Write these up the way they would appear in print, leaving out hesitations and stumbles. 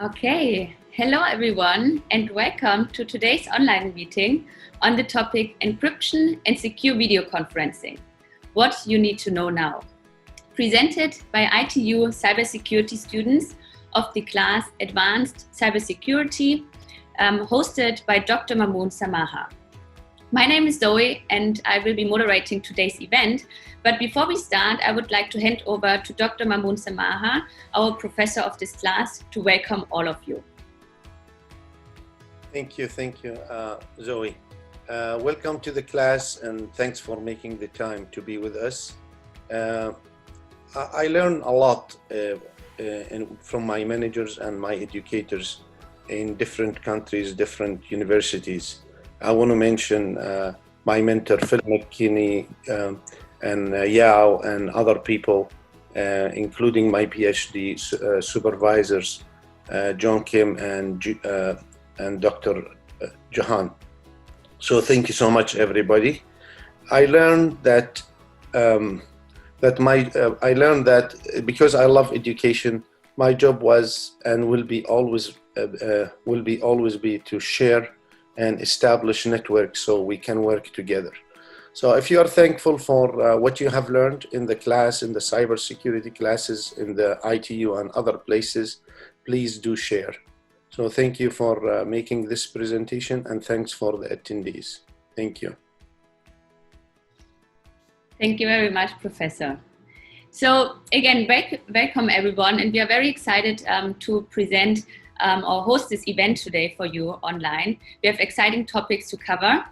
Okay, hello everyone and welcome to today's online meeting on the topic Encryption and Secure Video Conferencing, what you need to know now. Presented by ITU cybersecurity students of the class Advanced Cybersecurity, hosted by Dr. Mamoon Samaha. My name is Zoe and I will be moderating today's event. But before we start, I would like to hand over to Dr. Mamoon Samaha, our professor of this class, to welcome all of you. Thank you, Zoe. Welcome to the class and thanks for making the time to be with us. I learned a lot from my managers and my educators in different countries, different universities. I want to mention my mentor, Phil McKinney, and Yao and other people, including my PhD supervisors, John Kim and Dr. Jahan. So thank you so much, everybody. I learned that because I love education, my job was and will be always be to share and establish networks so we can work together. So if you are thankful for what you have learned in the class, in the cybersecurity classes, in the ITU and other places, please do share. So thank you for making this presentation and thanks for the attendees. Thank you. Thank you very much, Professor. So again, welcome everyone, and we are very excited to present or host this event today for you online. We have exciting topics to cover.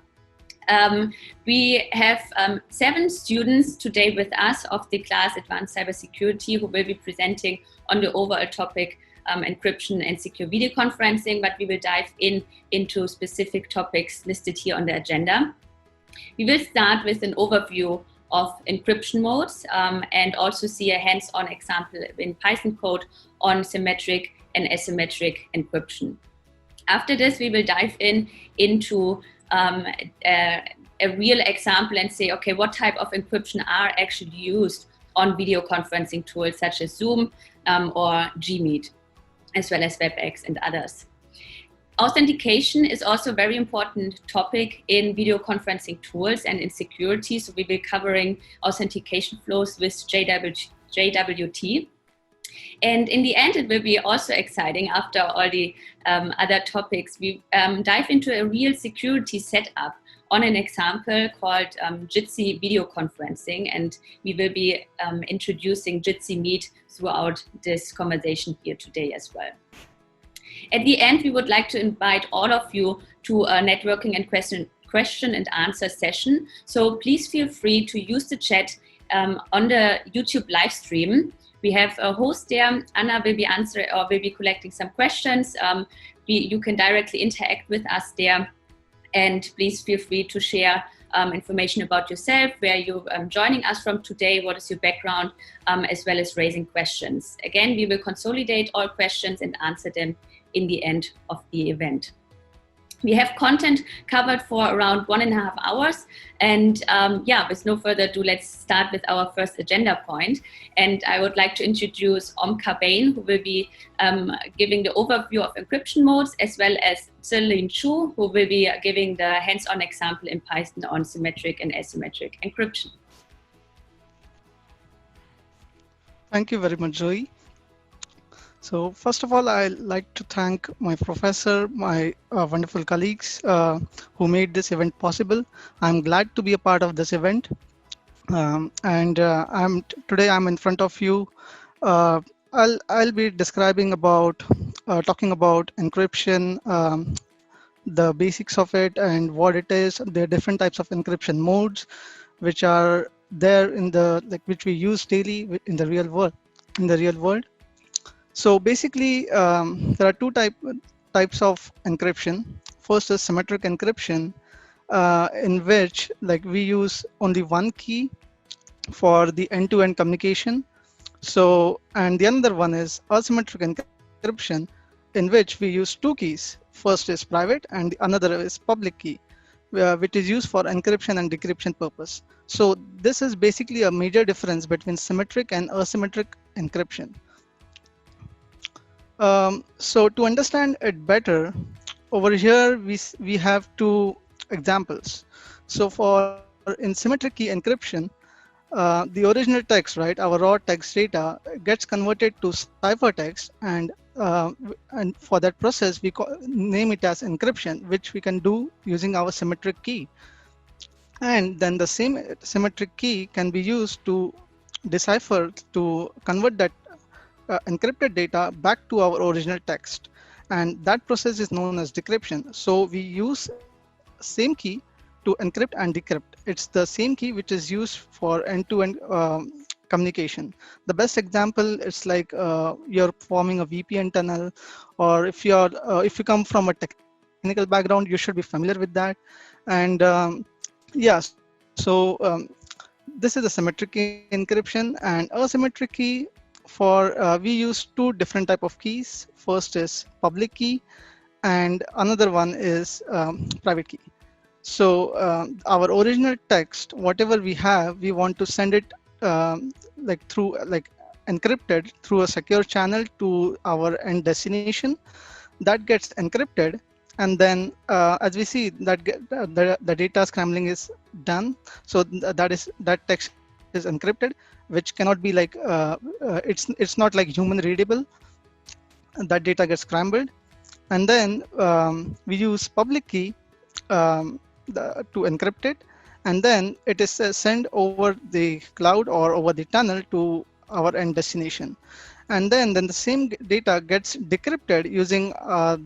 We have 7 students today with us of the class Advanced Cybersecurity who will be presenting on the overall topic encryption and secure video conferencing, but we will dive into specific topics listed here on the agenda. We will start with an overview of encryption modes and also see a hands-on example in Python code on symmetric and asymmetric encryption. After this, we will dive into a real example and say, okay, what type of encryption are actually used on video conferencing tools such as Zoom or Gmeet, as well as WebEx and others. Authentication is also a very important topic in video conferencing tools and in security. So we will be covering authentication flows with JWT. And in the end, it will be also exciting after all the other topics. We dive into a real security setup on an example called Jitsi Video Conferencing, and we will be introducing Jitsi Meet throughout this conversation here today as well. At the end, we would like to invite all of you to a networking and question and answer session. So please feel free to use the chat on the YouTube live stream. We have a host there. Anna will be collecting some questions. You can directly interact with us there. And please feel free to share information about yourself, where you're joining us from today, what is your background, as well as raising questions. Again, we will consolidate all questions and answer them in the end of the event. We have content covered for around 1.5 hours. And with no further ado, let's start with our first agenda point. And I would like to introduce Omkar Bain, who will be giving the overview of encryption modes, as well as Zilin Chu, who will be giving the hands-on example in Python on symmetric and asymmetric encryption. Thank you very much, Zoe. So first of all, I'd like to thank my professor, my wonderful colleagues who made this event possible. I'm glad to be a part of this event. Today I'm in front of you. I'll be describing talking about encryption, the basics of it and what it is. There are different types of encryption modes, which are there which we use daily in the real world. So basically, there are 2 types of encryption. First is symmetric encryption, in which we use only 1 key for the end-to-end communication. So, and the other one is asymmetric encryption, in which we use 2 keys. First is private and the another is public key, which is used for encryption and decryption purpose. So this is basically a major difference between symmetric and asymmetric encryption. So to understand it better, over here we have two examples. So for in symmetric key encryption, the original text, right, our raw text data gets converted to ciphertext, and for that process name it as encryption, which we can do using our symmetric key. And then the same symmetric key can be used to decipher, to convert that encrypted data back to our original text. And that process is known as decryption. So we use same key to encrypt and decrypt. It's the same key which is used for end-to-end communication. The best example is like you're forming a VPN tunnel, or if you come from a technical background, you should be familiar with that. And yeah, so this is a symmetric key encryption. And asymmetric key, we use two different type of keys. First is public key, and another one is private key. So our original text, whatever we have, we want to send it like encrypted through a secure channel to our end destination. That gets encrypted, and then as we see that the data scrambling is done. So that text is encrypted, which cannot be like it's not like human readable. That data gets scrambled, and then we use public key to encrypt it, and then it is sent over the cloud or over the tunnel to our end destination. And then the same data gets decrypted using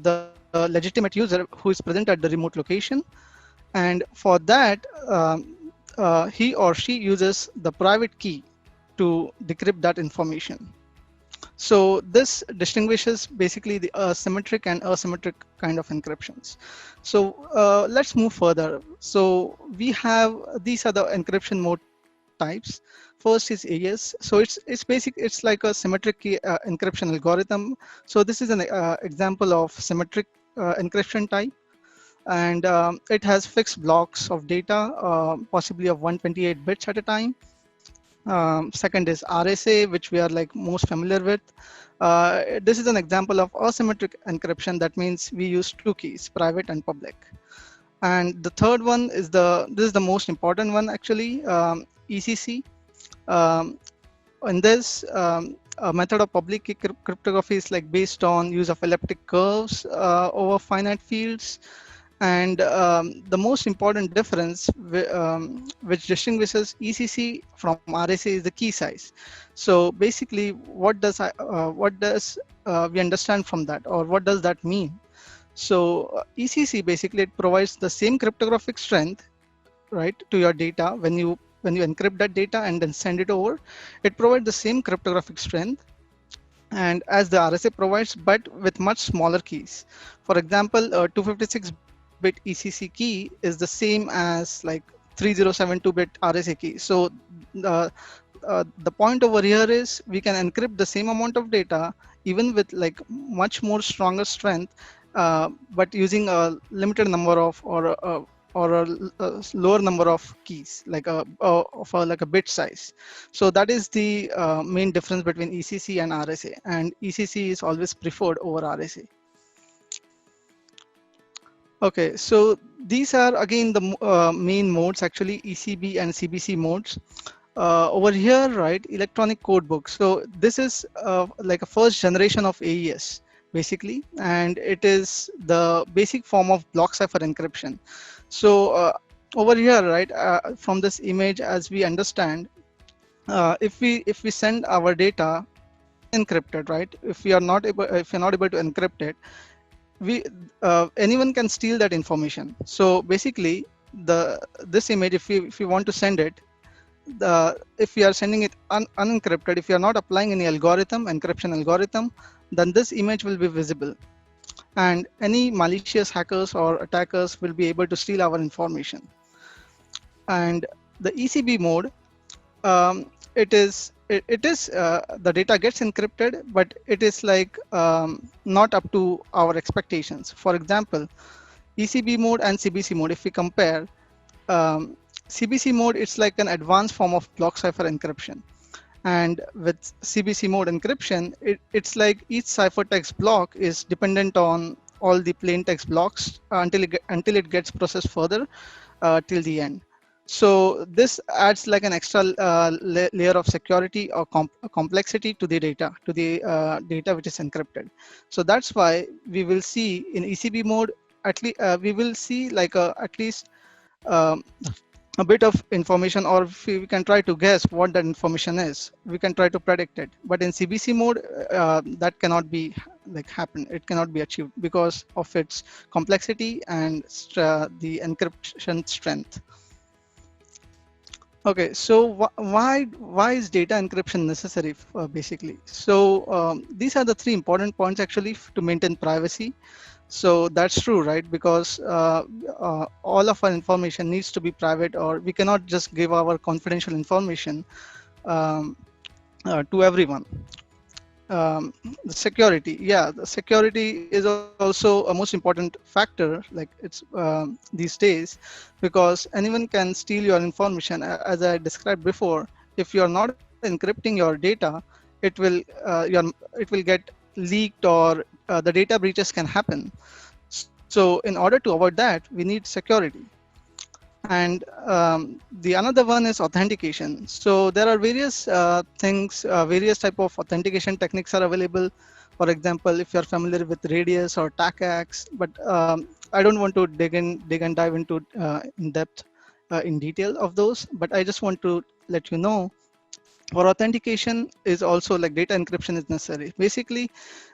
the legitimate user who is present at the remote location. And for that, he or she uses the private key to decrypt that information. So this distinguishes basically the symmetric and asymmetric kind of encryptions. So let's move further. So we have, these are the encryption mode types. First is AES. So it's like a symmetric key encryption algorithm. So this is an example of symmetric encryption type. And it has fixed blocks of data, possibly of 128 bits at a time. Second is RSA, which we are like most familiar with. This is an example of asymmetric encryption. That means we use two keys, private and public. And the third one is this is the most important one actually, ECC. In this, a method of public key cryptography is like based on use of elliptic curves over finite fields. And the most important difference which distinguishes ECC from RSA is the key size. So basically, what does we understand from that, or what does that mean? So ECC basically it provides the same cryptographic strength, right, to your data when you encrypt that data and then send it over. It provides the same cryptographic strength and as the RSA provides, but with much smaller keys. For example, 256-bit ECC key is the same as like 3072-bit RSA key. So the point over here is we can encrypt the same amount of data even with like much more stronger strength, but using a limited number of or a lower number of keys, like a bit size. So that is the main difference between ECC and RSA, and ECC is always preferred over RSA. Okay, so these are again the main modes, actually ECB and CBC modes. Over here, right, electronic code book. So this is like a first generation of AES basically, and it is the basic form of block cipher encryption. So over here, right, from this image, as we understand, if we send our data encrypted, right, if you're not able to encrypt it, anyone can steal that information. So basically, this image, if we want to send it, if we are sending it unencrypted, if you are not applying any encryption algorithm, then this image will be visible, and any malicious hackers or attackers will be able to steal our information. And the ECB mode, the data gets encrypted, but it is like not up to our expectations. For example, ECB mode and CBC mode, if we compare, CBC mode, it's like an advanced form of block cipher encryption. And with CBC mode encryption, it's like each ciphertext block is dependent on all the plain text blocks until it gets processed further till the end. So this adds like an extra layer of security or complexity to the data which is encrypted. So that's why we will see in ECB mode, at least we will see like at least um, a bit of information, or if we can try to guess what that information is, we can try to predict it. But in CBC mode, that cannot be happen. It cannot be achieved because of its complexity and the encryption strength. Okay, so why is data encryption necessary basically? So these are the three important points actually to maintain privacy. So that's true, right? Because all of our information needs to be private, or we cannot just give our confidential information to everyone. The security, yeah, the security is also a most important factor, like it's these days, because anyone can steal your information. As I described before, if you're not encrypting your data, it will it will get leaked, or the data breaches can happen. So in order to avoid that, we need security. And the another one is authentication. So there are various things, various type of authentication techniques are available. For example, if you're familiar with Radius or TACAX, but I don't want to dig and dive into in depth in detail of those, but I just want to let you know, for authentication is also like data encryption is necessary. Basically,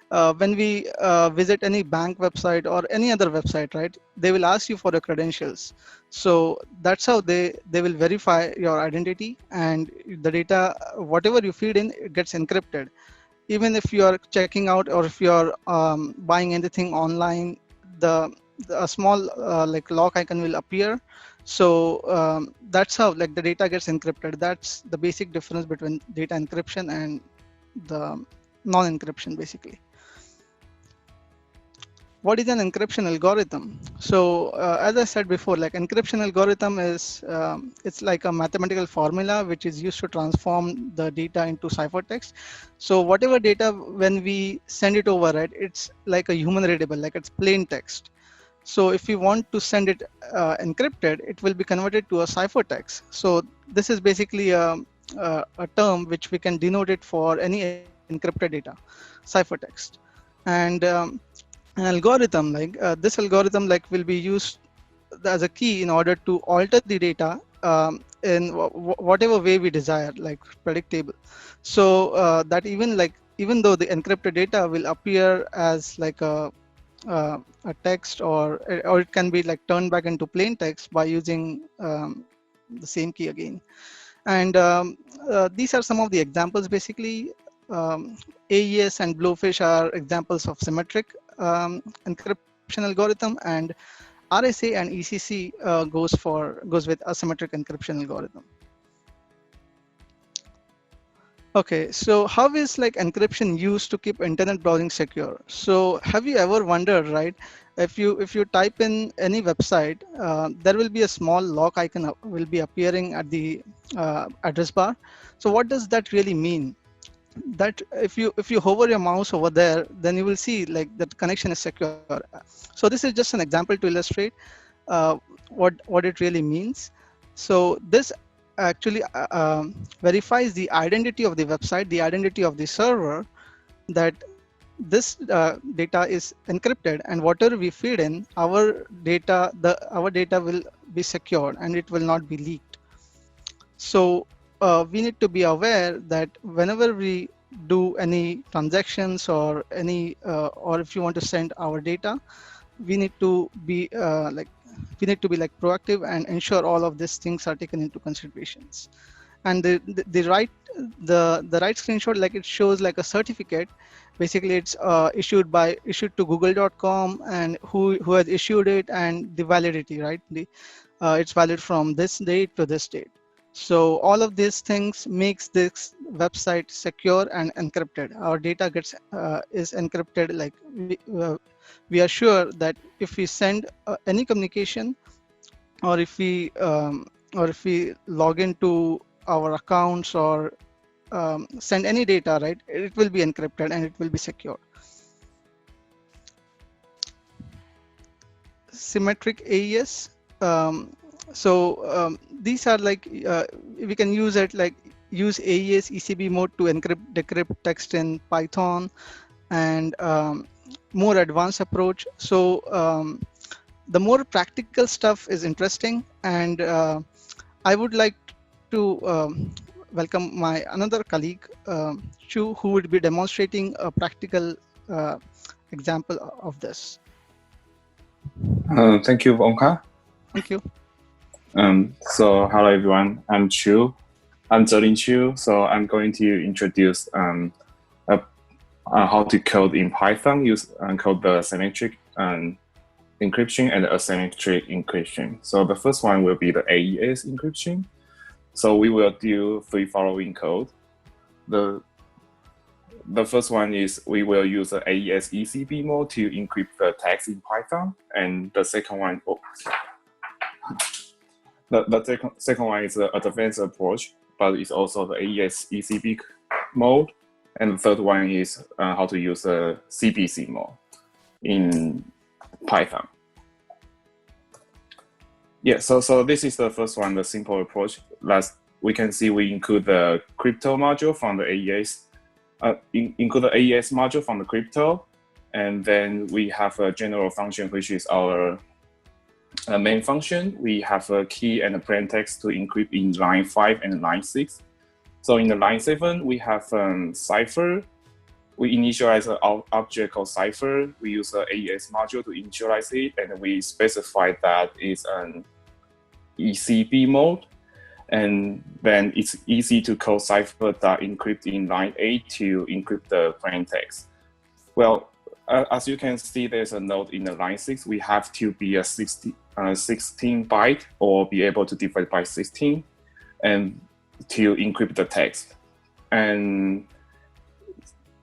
when we visit any bank website or any other website, right, they will ask you for your credentials. So that's how they will verify your identity, and the data, whatever you feed in, it gets encrypted. Even if you are checking out, or if you are buying anything online, a small like lock icon will appear. So that's how like the data gets encrypted. That's the basic difference between data encryption and the non-encryption basically. What is an encryption algorithm? So as I said before, like encryption algorithm is it's like a mathematical formula which is used to transform the data into ciphertext. So whatever data, when we send it over, right, it's like a human readable, like it's plain text. So if we want to send it encrypted, it will be converted to a ciphertext. So this is basically a term which we can denote it for any encrypted data, ciphertext. And an algorithm like this algorithm like will be used as a key in order to alter the data in whatever way we desire, like predictable. So that even though the encrypted data will appear as like a text, or it can be like turned back into plain text by using the same key again. And these are some of the examples basically. AES and Blowfish are examples of symmetric encryption algorithm, and RSA and ECC goes with asymmetric encryption algorithm. Okay, so how is like encryption used to keep internet browsing secure? So have you ever wondered, right? If you type in any website, there will be a small lock icon will be appearing at the address bar. So what does that really mean? That if you hover your mouse over there, then you will see like that connection is secure. So this is just an example to illustrate what it really means. So this actually verifies the identity of the website, the identity of the server, that this data is encrypted, and whatever we feed in, our data will be secured and it will not be leaked. So we need to be aware that whenever we do any transactions or any or if you want to send our data, we need to be proactive and ensure all of these things are taken into considerations. And the right screenshot, like it shows like a certificate. Basically, it's issued to google.com, and who has issued it, and the validity, right? It's valid from this date to this date. So all of these things makes this website secure and encrypted. Our data is encrypted. Like we are sure that if we send any communication, or if we log into our accounts, or send any data, right, it will be encrypted and it will be secure. Symmetric AES. These are like we can use it like use AES ECB mode to encrypt decrypt text in Python, and more advanced approach. So the more practical stuff is interesting, and I would like to welcome my another colleague, Chu, who would be demonstrating a practical example of this. Thank you, Onka. Thank you. So hello everyone, I'm Chu. I'm Zhelin Chu. So I'm going to introduce how to code in Python, code the symmetric encryption and asymmetric encryption. So the first one will be the AES encryption. So we will do 3 following code. The first one is we will use the AES ECB mode to encrypt the text in Python, and the second one, the second one is an advanced approach, but it's also the AES ECB mode, and the third one is how to use the CBC mode in Python. Yeah, so this is the first one, the simple approach. Last we can see we include the crypto module from the AES. Include the AES module from the crypto, and then we have a general function, which is our main function. We have a key and a plain text to encrypt in line 5 and line 6. So in the line 7, we have cipher. We initialize an object called cipher. We use the AES module to initialize it, and we specify that it's an ECB mode. And then it's easy to code cipher.encrypt in line 8 to encrypt the plain text. Well, as you can see, there's a note in the line 6. We have to be a 16 byte or be able to divide by 16 and to encrypt the text. And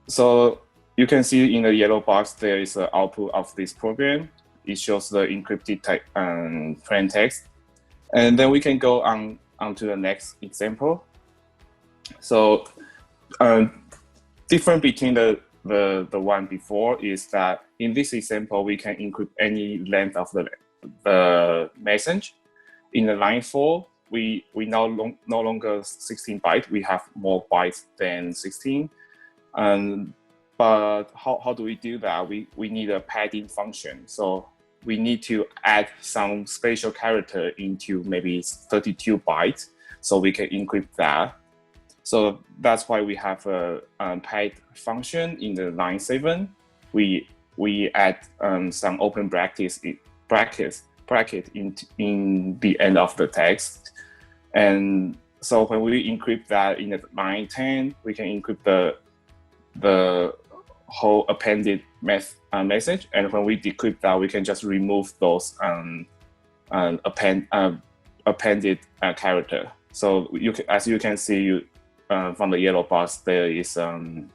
so you can see in the yellow box, there is an output of this program. It shows the encrypted plain text. And then we can go on to the next example. So different between the one before is that in this example, we can encrypt any length of the message. In the line 4, we no longer 16 bytes, we have more bytes than 16. But how do we do that? We need a padding function. So we need to add some special character into maybe 32 bytes so we can encrypt that. So that's why we have a pad function in the line 7. We add some open bracket in the end of the text. And so when we encrypt that in the line 10, we can encrypt the whole appended message, and when we decrypt that, we can just remove those appended character. So as you can see from the yellow box, there is an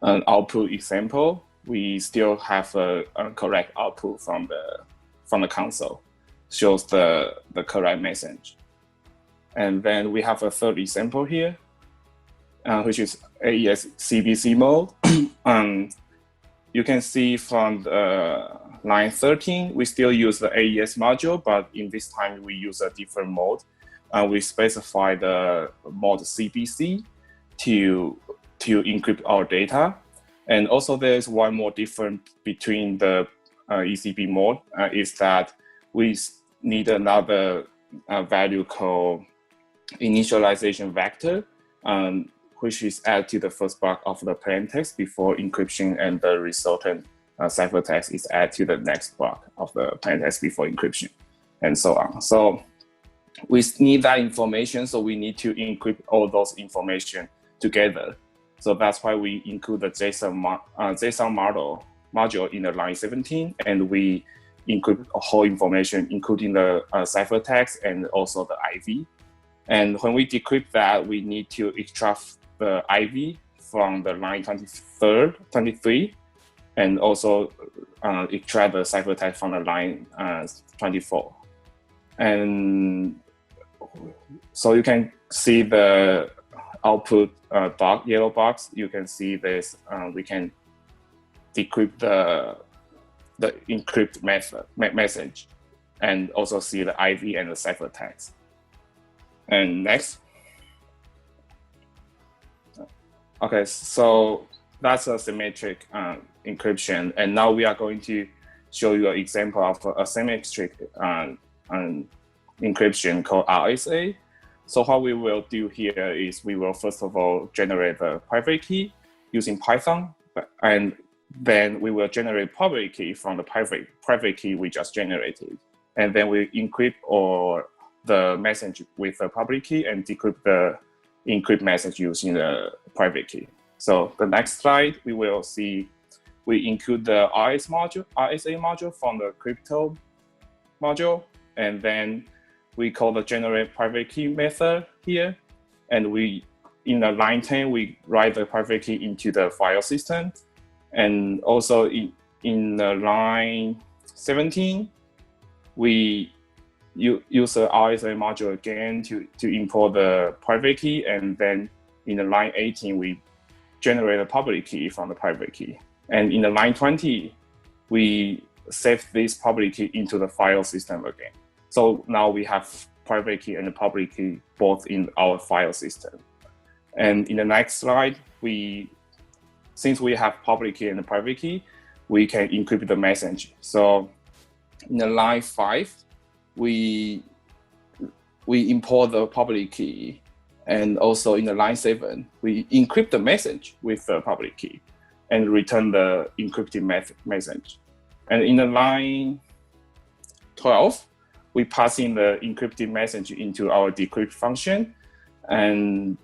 output example. We still have a correct output from the console, shows the correct message. And then we have a third example here, which is AES CBC mode. You can see from the line 13, we still use the AES module, but in this time we use a different mode. We specify the mode CBC to encrypt our data. And also there's one more difference between the ECB mode is that we need another value called initialization vector, which is added to the first block of the plain text before encryption, and the resultant ciphertext is added to the next block of the plain text before encryption, and so on. So we need that information, so we need to encrypt all those information together. So that's why we include the JSON module in the line 17, and we encrypt whole information, including the ciphertext and also the IV. And when we decrypt that, we need to extract the IV from the line 23, and also extract the ciphertext from the line 24. And so you can see output yellow box, you can see this. We can decrypt the encrypt message, and also see the IV and the ciphertext. And next. Okay, so that's a symmetric encryption, and now we are going to show you an example of a asymmetric encryption called RSA. So what we will do here is we will first of all generate the private key using Python, and then we will generate public key from the private key we just generated, and then we encrypt the message with the public key and decrypt the encrypt message using the private key. So the next slide, we will see we include the RSA module from the crypto module, and then we call the generate private key method here. And in the line 10, we write the private key into the file system. And also in the line 17, we use the RSA module again to import the private key. And then in the line 18, we generate a public key from the private key. And in the line 20, we save this public key into the file system again. So now we have private key and the public key both in our file system. And in the next slide, since we have public key and the private key, we can encrypt the message. So in the line 5, we import the public key, and also in the line 7, we encrypt the message with the public key and return the encrypted message. And in the line 12, we pass in the encrypted message into our decrypt function, and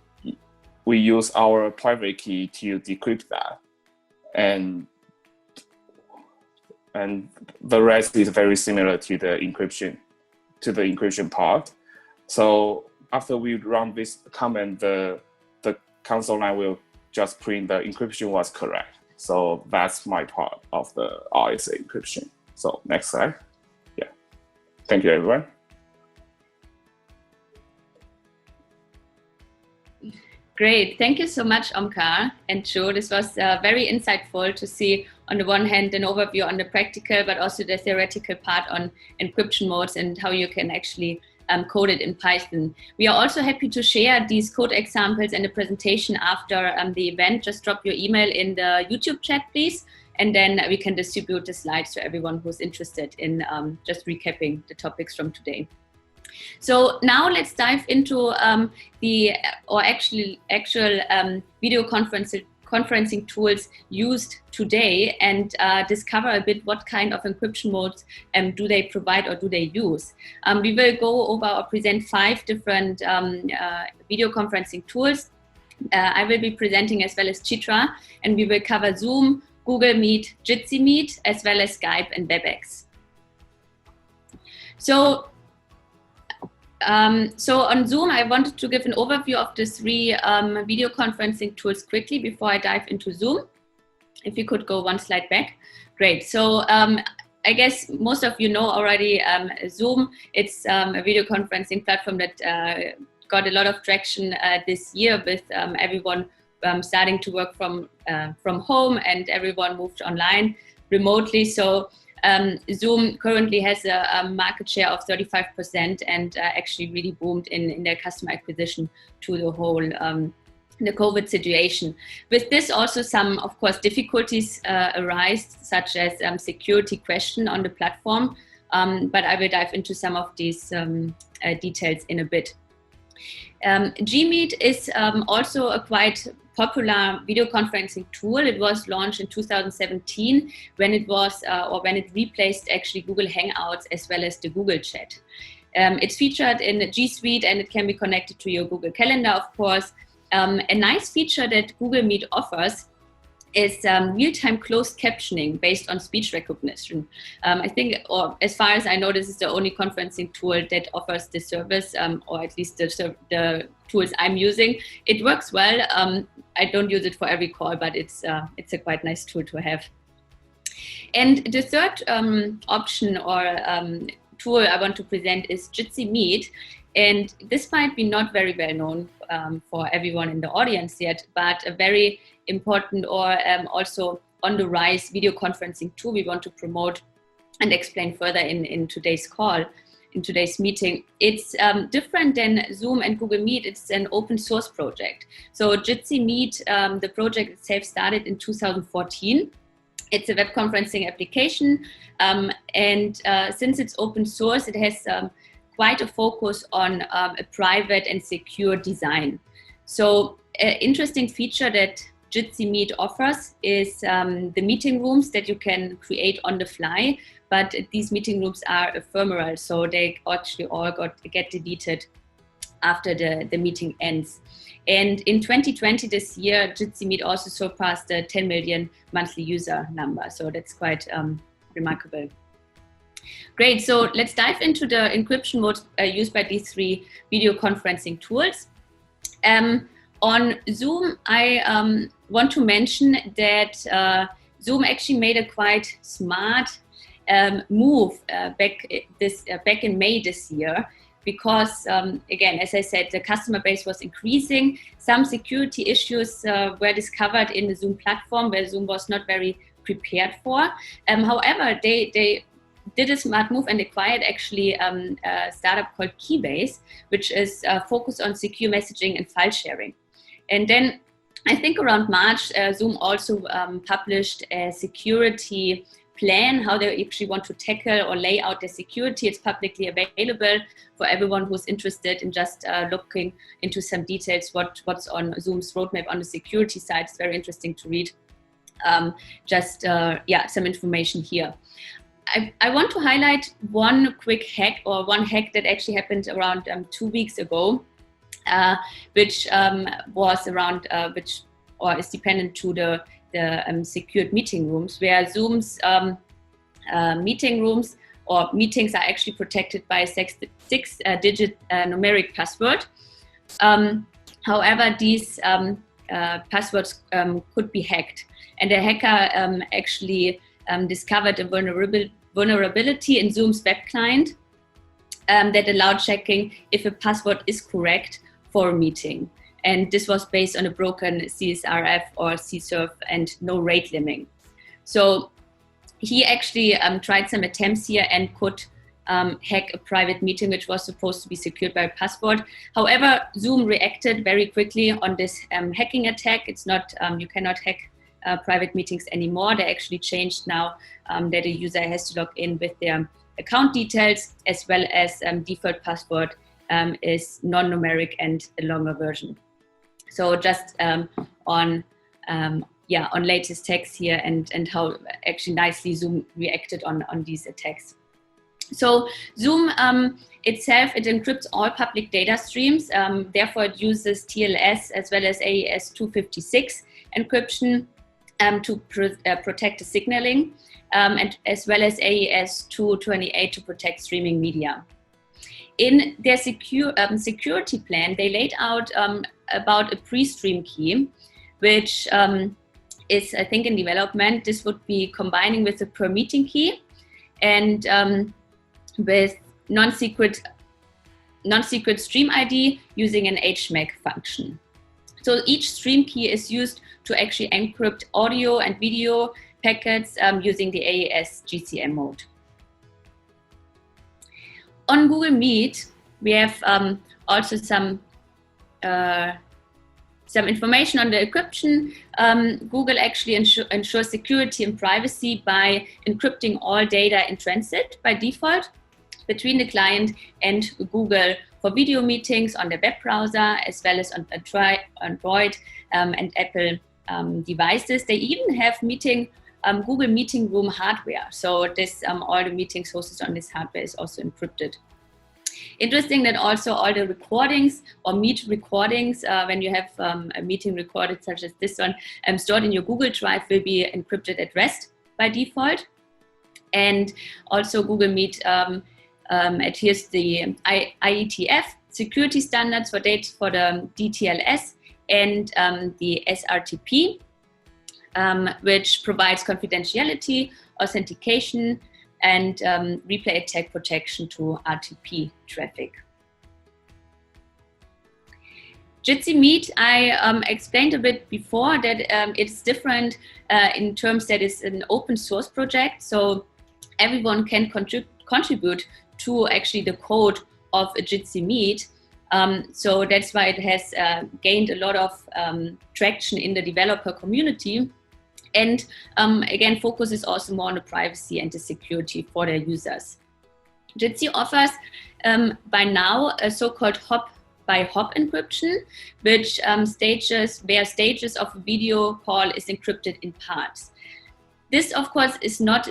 we use our private key to decrypt that. And the rest is very similar to the encryption part. So after we run this command, the console line will just print the encryption was correct. So that's my part of the RSA encryption. So next slide. Yeah. Thank you, everyone. Great. Thank you so much, Omkar and Joe. This was very insightful to see, on the one hand, an overview on the practical, but also the theoretical part on encryption modes and how you can actually code it in Python. We are also happy to share these code examples and the presentation after the event. Just drop your email in the YouTube chat, please, and then we can distribute the slides to everyone who's interested in just recapping the topics from today. So now let's dive into actual video conferencing tools used today, and discover a bit what kind of encryption modes do they provide or do they use. We will go over or present 5 different video conferencing tools. I will be presenting as well as Chitra, and we will cover Zoom, Google Meet, Jitsi Meet, as well as Skype and WebEx. So on Zoom, I wanted to give an overview of the 3 video conferencing tools quickly before I dive into Zoom. If you could go one slide back. Great. So I guess most of you know already Zoom. It's a video conferencing platform that got a lot of traction this year, with everyone starting to work from home, and everyone moved online remotely. So Zoom currently has a market share of 35% and actually really boomed in their customer acquisition to the whole the COVID situation. With this also some, of course, difficulties arise, such as security question on the platform, but I will dive into some of these details in a bit. Gmeet is also a quite popular video conferencing tool. It was launched in 2017 when it was, when it replaced actually Google Hangouts as well as the Google Chat. It's featured in G Suite, and it can be connected to your Google Calendar, of course. A nice feature that Google Meet offers is real-time closed captioning based on speech recognition. I think, or as far as I know, this is the only conferencing tool that offers this service, or at least the tools I'm using. It works well. I don't use it for every call, but it's a quite nice tool to have. And the third option or tool I want to present is Jitsi Meet. And this might be not very well known for everyone in the audience yet, but a very important or also on the rise video conferencing tool we want to promote and explain further in today's call, in today's meeting. It's different than Zoom and Google Meet. It's an open source project. So Jitsi Meet, the project itself started in 2014. It's a web conferencing application. And since it's open source, it has quite a focus on a private and secure design. So an interesting feature that Jitsi Meet offers is the meeting rooms that you can create on the fly, but these meeting rooms are ephemeral, so they actually all get deleted after the meeting ends. And in 2020, this year, Jitsi Meet also surpassed the 10 million monthly user number, so that's quite remarkable. Great, so let's dive into the encryption modes used by these three video conferencing tools. On Zoom, I want to mention that Zoom actually made a quite smart move back in May this year, because again, as I said, the customer base was increasing. Some security issues were discovered in the Zoom platform where Zoom was not very prepared for. However, they did a smart move and acquired actually a startup called Keybase, which is focused on secure messaging and file sharing. And then I think around March, Zoom also published a security plan, how they actually want to tackle or lay out their security. It's publicly available for everyone who's interested in just looking into some details, what's on Zoom's roadmap on the security side. It's very interesting to read. Some information here. I want to highlight one quick hack, or one hack that actually happened around 2 weeks ago, which was around, is dependent to the secured meeting rooms, where Zoom's meeting rooms or meetings are actually protected by a six-digit numeric password. However, these passwords could be hacked, and the hacker actually discovered a vulnerability in Zoom's web client that allowed checking if a password is correct for a meeting. And this was based on a broken CSRF or CSRF and no rate limiting. So he actually tried some attempts here and could hack a private meeting which was supposed to be secured by a password. However, Zoom reacted very quickly on this hacking attack. It's not, you cannot hack private meetings anymore. They actually changed now that a user has to log in with their account details, as well as default password is non-numeric and a longer version. So just on latest text here and how actually nicely Zoom reacted on these attacks. So Zoom itself, it encrypts all public data streams. Therefore, it uses TLS as well as AES 256 encryption to protect the signaling, and as well as AES 228 to protect streaming media. In their security plan, they laid out about a pre-stream key, which is, I think, in development. This would be combining with a per meeting key and with non-secret stream ID using an HMAC function. So each stream key is used to actually encrypt audio and video packets using the AES GCM mode. On Google Meet, we have also some information on the encryption. Google actually ensures security and privacy by encrypting all data in transit by default between the client and Google for video meetings on the web browser, as well as on Android and Apple devices. They even have Google Meeting Room hardware. So this all the meetings hosted on this hardware is also encrypted. Interesting that also all the recordings or Meet recordings, when you have a meeting recorded such as this one, stored in your Google Drive, will be encrypted at rest by default. And also Google Meet adheres the IETF security standards for the DTLS and the SRTP, which provides confidentiality, authentication, and replay attack protection to RTP traffic. Jitsi Meet, I explained a bit before that it's different in terms that it's an open source project. So everyone can contribute to actually the code of a Jitsi Meet. So that's why it has gained a lot of traction in the developer community. And again, focuses also more on the privacy and the security for their users. Jitsi offers by now a so-called hop-by-hop encryption, which stages of a video call is encrypted in parts. This, of course, is not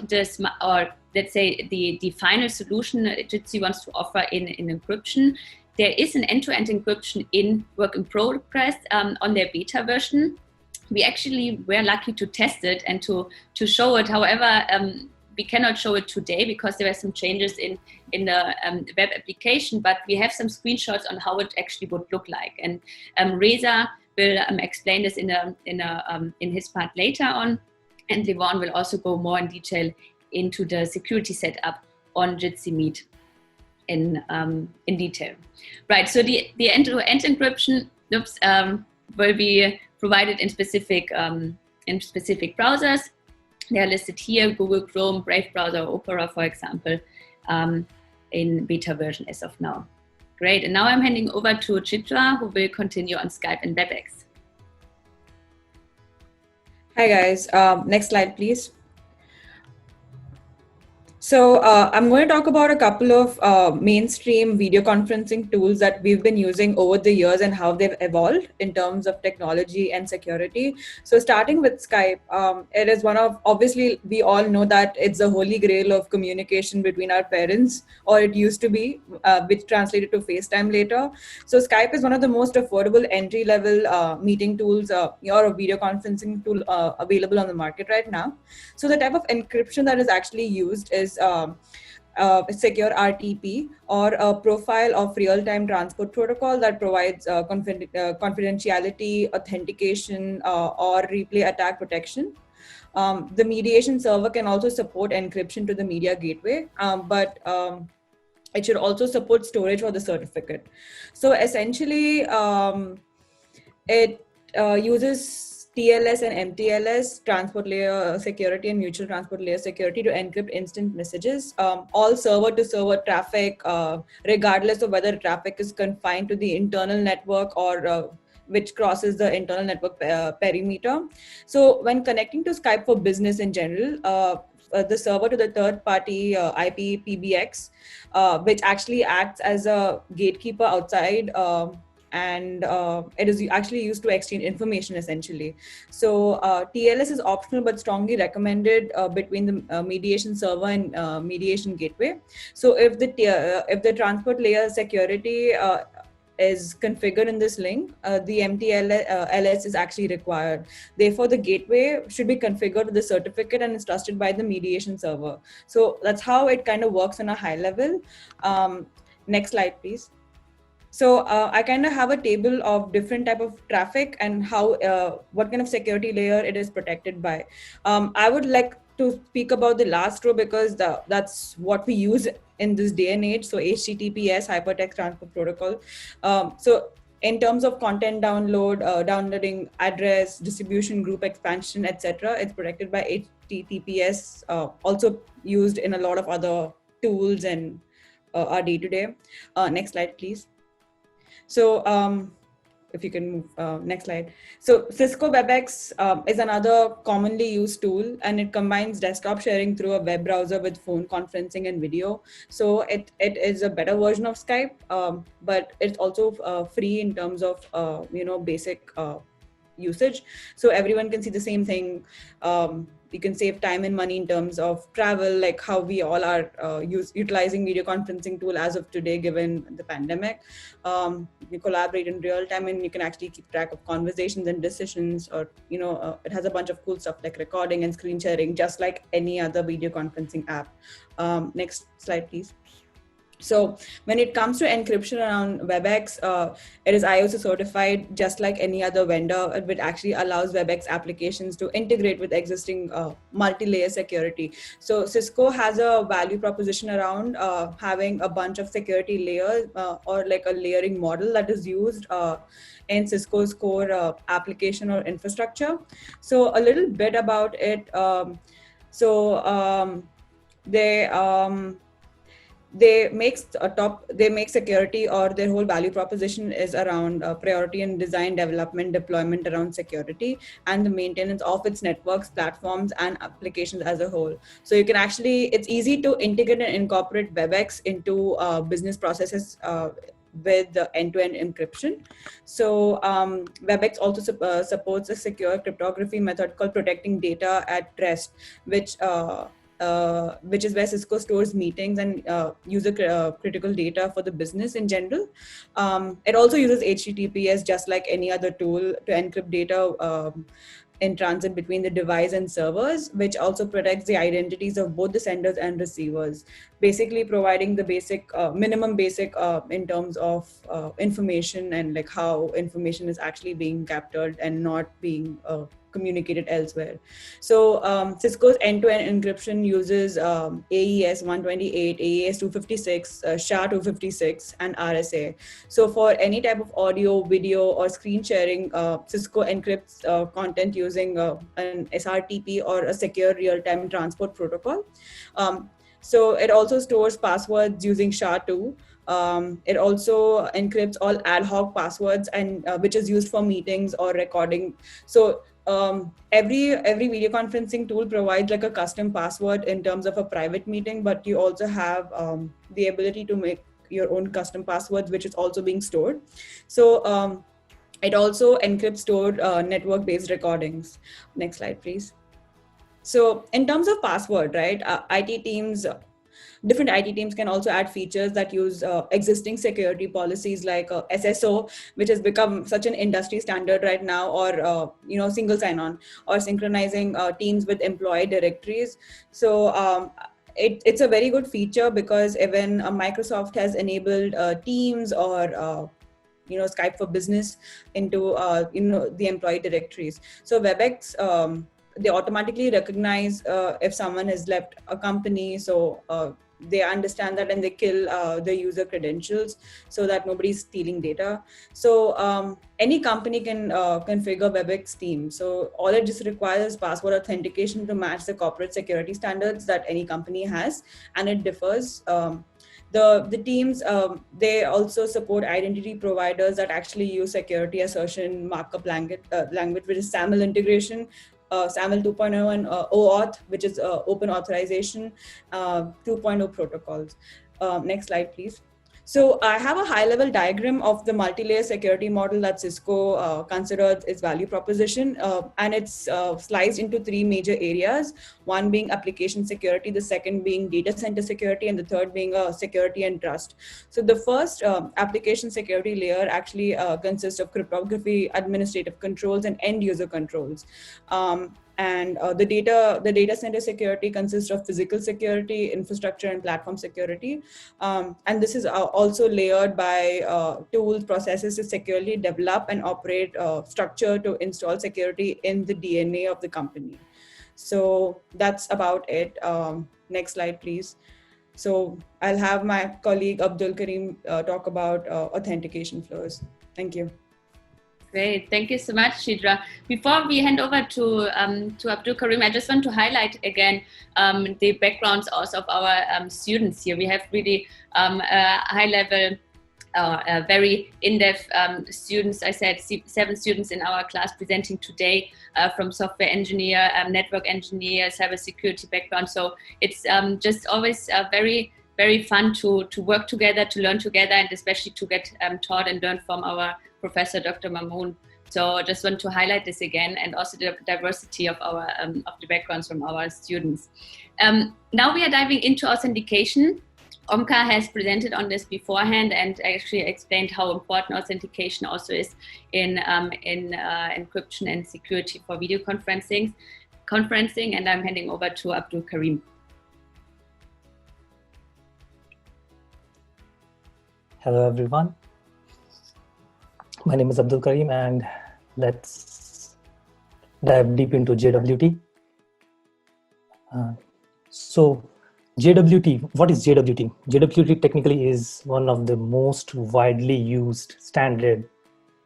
let's say the final solution Jitsi wants to offer in encryption. There is an end-to-end encryption in work in progress on their beta version. We actually were lucky to test it and to show it. However, we cannot show it today because there were some changes in the web application, but we have some screenshots on how it actually would look like. And Reza will explain this in his part later on. And Levon will also go more in detail into the security setup on Jitsi Meet in detail. Right, so the end-to-end encryption will be provided in specific browsers. They are listed here: Google Chrome, Brave browser, Opera, for example, in beta version as of now. Great, and now I'm handing over to Chitra, who will continue on Skype and WebEx. Hi guys, next slide please. So I'm going to talk about a couple of mainstream video conferencing tools that we've been using over the years and how they've evolved in terms of technology and security. So starting with Skype, it is one of, obviously we all know that it's the holy grail of communication between our parents, or it used to be, which translated to FaceTime later. So Skype is one of the most affordable entry-level meeting tools or a video conferencing tool available on the market right now. So the type of encryption that is actually used is secure RTP, or a profile of real-time transport protocol that provides confidentiality, authentication, or replay attack protection. The mediation server can also support encryption to the media gateway, but it should also support storage for the certificate. So essentially, it uses TLS and MTLS, transport layer security and mutual transport layer security, to encrypt instant messages, all server-to-server traffic, regardless of whether traffic is confined to the internal network or which crosses the internal network perimeter. So when connecting to Skype for business in general, the server to the third-party IP PBX, which actually acts as a gatekeeper outside, and it is actually used to exchange information essentially. So TLS is optional but strongly recommended between the mediation server and mediation gateway. So if the transport layer security is configured in this link, the MTLS is actually required. Therefore, the gateway should be configured with the certificate and is trusted by the mediation server. So that's how it kind of works on a high level. Next slide, please. So I kind of have a table of different type of traffic and how what kind of security layer it is protected by. I would like to speak about the last row because that's what we use in this day and age. So HTTPS, Hypertext Transport Protocol. So in terms of content download, downloading address, distribution, group expansion, etc., it's protected by HTTPS, also used in a lot of other tools and our day-to-day. Next slide, please. So if you can move, next slide. So Cisco WebEx is another commonly used tool, and it combines desktop sharing through a web browser with phone conferencing and video. So it is a better version of Skype, but it's also free in terms of basic usage. So everyone can see the same thing. You can save time and money in terms of travel, like how we all are utilizing video conferencing tool as of today, given the pandemic. You collaborate in real time, and you can actually keep track of conversations and decisions, or it has a bunch of cool stuff like recording and screen sharing, just like any other video conferencing app. Next slide, please. So when it comes to encryption around WebEx, it is ISO certified just like any other vendor, which actually allows WebEx applications to integrate with existing multi-layer security. So Cisco has a value proposition around having a bunch of security layers or like a layering model that is used in Cisco's core application or infrastructure. So a little bit about it. They make security, or their whole value proposition is around priority and design, development, deployment around security, and the maintenance of its networks, platforms, and applications as a whole. So you can actually, it's easy to integrate and incorporate WebEx into business processes with the end-to-end encryption. So WebEx also supports a secure cryptography method called protecting data at rest, which is where Cisco stores meetings and user critical data for the business in general. It also uses HTTPS just like any other tool to encrypt data in transit between the device and servers, which also protects the identities of both the senders and receivers, basically providing the basic, minimum basic in terms of information and like how information is actually being captured and not being communicated elsewhere. So Cisco's end-to-end encryption uses AES 128, AES 256, SHA-256, and RSA. So for any type of audio, video, or screen sharing, Cisco encrypts content using an SRTP or a secure real-time transport protocol. So it also stores passwords using SHA-2. It also encrypts all ad hoc passwords, and which is used for meetings or recording. So every video conferencing tool provides like a custom password in terms of a private meeting, but you also have the ability to make your own custom passwords, which is also being stored. So it also encrypts stored network-based recordings. Next slide, please. So in terms of password, right, different IT teams can also add features that use existing security policies like SSO, which has become such an industry standard right now, or single sign-on, or synchronizing teams with employee directories. So it's a very good feature because even Microsoft has enabled Teams or Skype for Business into the employee directories. So WebEx, they automatically recognize if someone has left a company, so they understand that and they kill the user credentials so that nobody's stealing data. So any company can configure WebEx team. So all it just requires is password authentication to match the corporate security standards that any company has, and it differs. The teams, they also support identity providers that actually use security assertion markup language, which is SAML integration, SAML 2.0, and OAuth, which is open authorization 2.0 protocols. Next slide, please. So I have a high-level diagram of the multi-layer security model that Cisco considers its value proposition, and it's sliced into three major areas, one being application security, the second being data center security, and the third being security and trust. So the first application security layer actually consists of cryptography, administrative controls, and end-user controls. And the data center security consists of physical security, infrastructure, and platform security. And this is also layered by tools, processes to securely develop and operate structure to install security in the DNA of the company. So that's about it. Next slide, please. So I'll have my colleague Abdul Karim talk about authentication flows. Thank you. Great, thank you so much, Shidra. Before we hand over to Abdul Karim, I just want to highlight again the backgrounds also of our students here. We have really high-level, very in-depth students. I said 7 students in our class presenting today from software engineer, network engineer, cybersecurity background. So it's just always very, very fun to work together, to learn together, and especially to get taught and learn from our Professor Dr. Mamoon. So I just want to highlight this again, and also the diversity of our of the backgrounds from our students. Now we are diving into authentication. Omkar has presented on this beforehand and actually explained how important authentication also is in encryption and security for video conferencing. And I'm handing over to Abdul Karim. Hello, everyone. My name is Abdul Karim, and let's dive deep into JWT. So JWT, what is JWT? JWT technically is one of the most widely used standard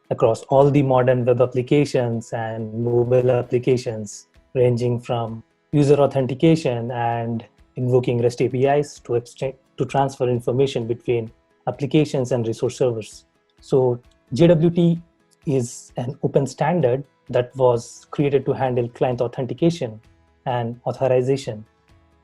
across all the modern web applications and mobile applications, ranging from user authentication and invoking REST APIs to transfer information between applications and resource servers. So JWT is an open standard that was created to handle client authentication and authorization.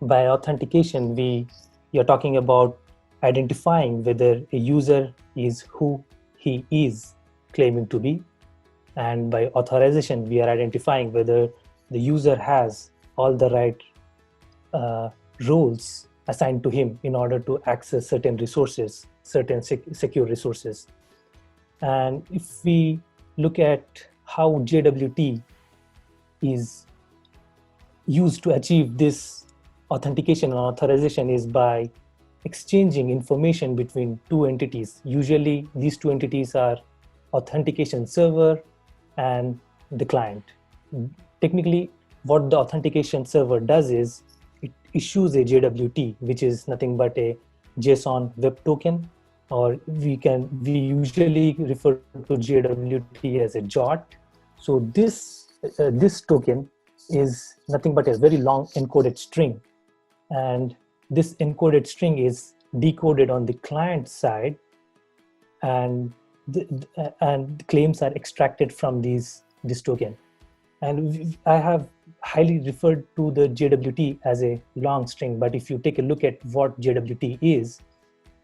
By authentication, we are talking about identifying whether a user is who he is claiming to be. And by authorization, we are identifying whether the user has all the right roles assigned to him in order to access certain resources, certain secure resources. And if we look at how JWT is used to achieve this authentication and authorization is by exchanging information between two entities. Usually these two entities are authentication server and the client. Technically, what the authentication server does is it issues a JWT, which is nothing but a JSON web token, or we usually refer to JWT as a JOT. So this token is nothing but a very long encoded string, and this encoded string is decoded on the client side, and the claims are extracted from this token. And I have highly referred to the JWT as a long string, but if you take a look at what JWT is,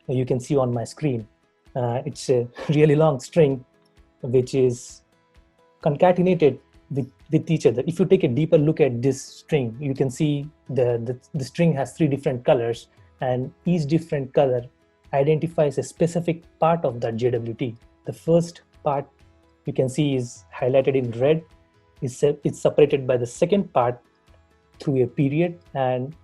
you can see on my screen, it's a really long string which is concatenated with each other. If you take a deeper look at this string, you can see the string has 3 different colors, and each different color identifies a specific part of that JWT. The first part you can see is highlighted in red. It's separated by the second part through a period, and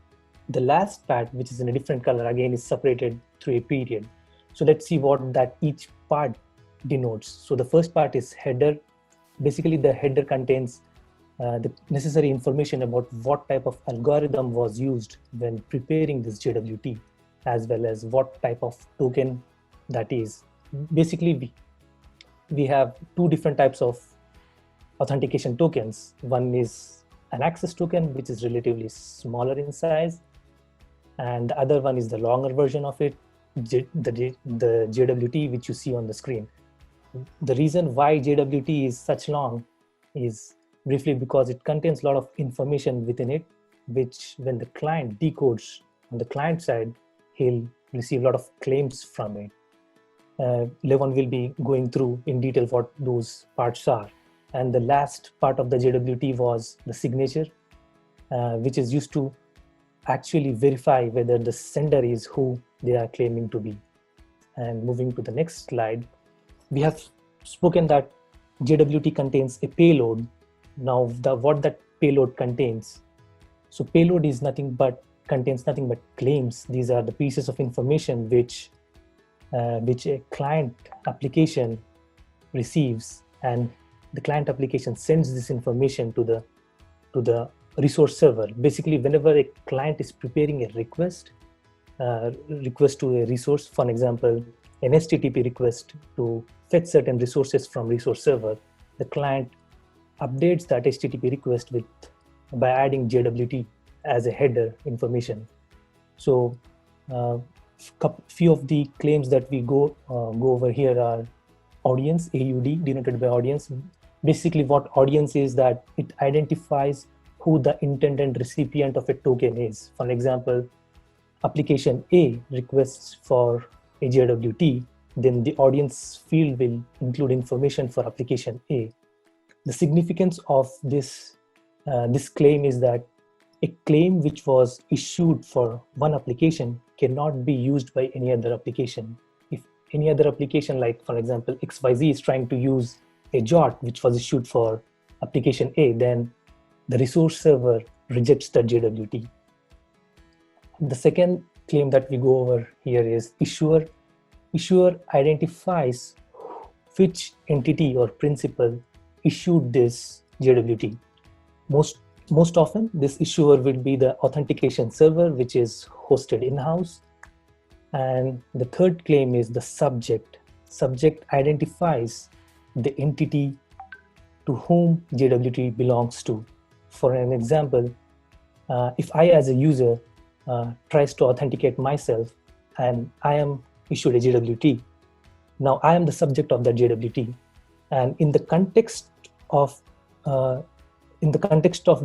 the last part, which is in a different color, again is separated through a period. So let's see what that each part denotes. So the first part is header. Basically, the header contains the necessary information about what type of algorithm was used when preparing this JWT, as well as what type of token that is. Basically, we have 2 different types of authentication tokens. One is an access token, which is relatively smaller in size, and the other one is the longer version of it, the JWT, which you see on the screen. The reason why JWT is such long is briefly because it contains a lot of information within it, which when the client decodes on the client side, he'll receive a lot of claims from it. Levon will be going through in detail what those parts are. And the last part of the JWT was the signature, which is used to actually verify whether the sender is who they are claiming to be. And moving to the next slide, we have spoken that JWT contains a payload. Now, what that payload contains. So payload contains nothing but claims. These are the pieces of information which a client application receives, and the client application sends this information to the resource server. Basically, whenever a client is preparing a request to a resource, for example, an HTTP request to fetch certain resources from resource server, the client updates that HTTP request by adding JWT as a header information. So few of the claims that we go over here are audience, AUD, denoted by audience. Basically, what audience is that it identifies who the intended recipient of a token is. For example, application A requests for a JWT, then the audience field will include information for application A. The significance of this claim is that a claim which was issued for one application cannot be used by any other application. If any other application, like for example, XYZ is trying to use a JOT which was issued for application A, then the resource server rejects the JWT. The second claim that we go over here is issuer. issuer identifies which entity or principal issued this JWT. Most often, this issuer will be the authentication server, which is hosted in-house. And the third claim is the subject. Subject identifies the entity to whom JWT belongs to. For an example, if I as a user tries to authenticate myself and I am issued a JWT, now I am the subject of that JWT. And in the context of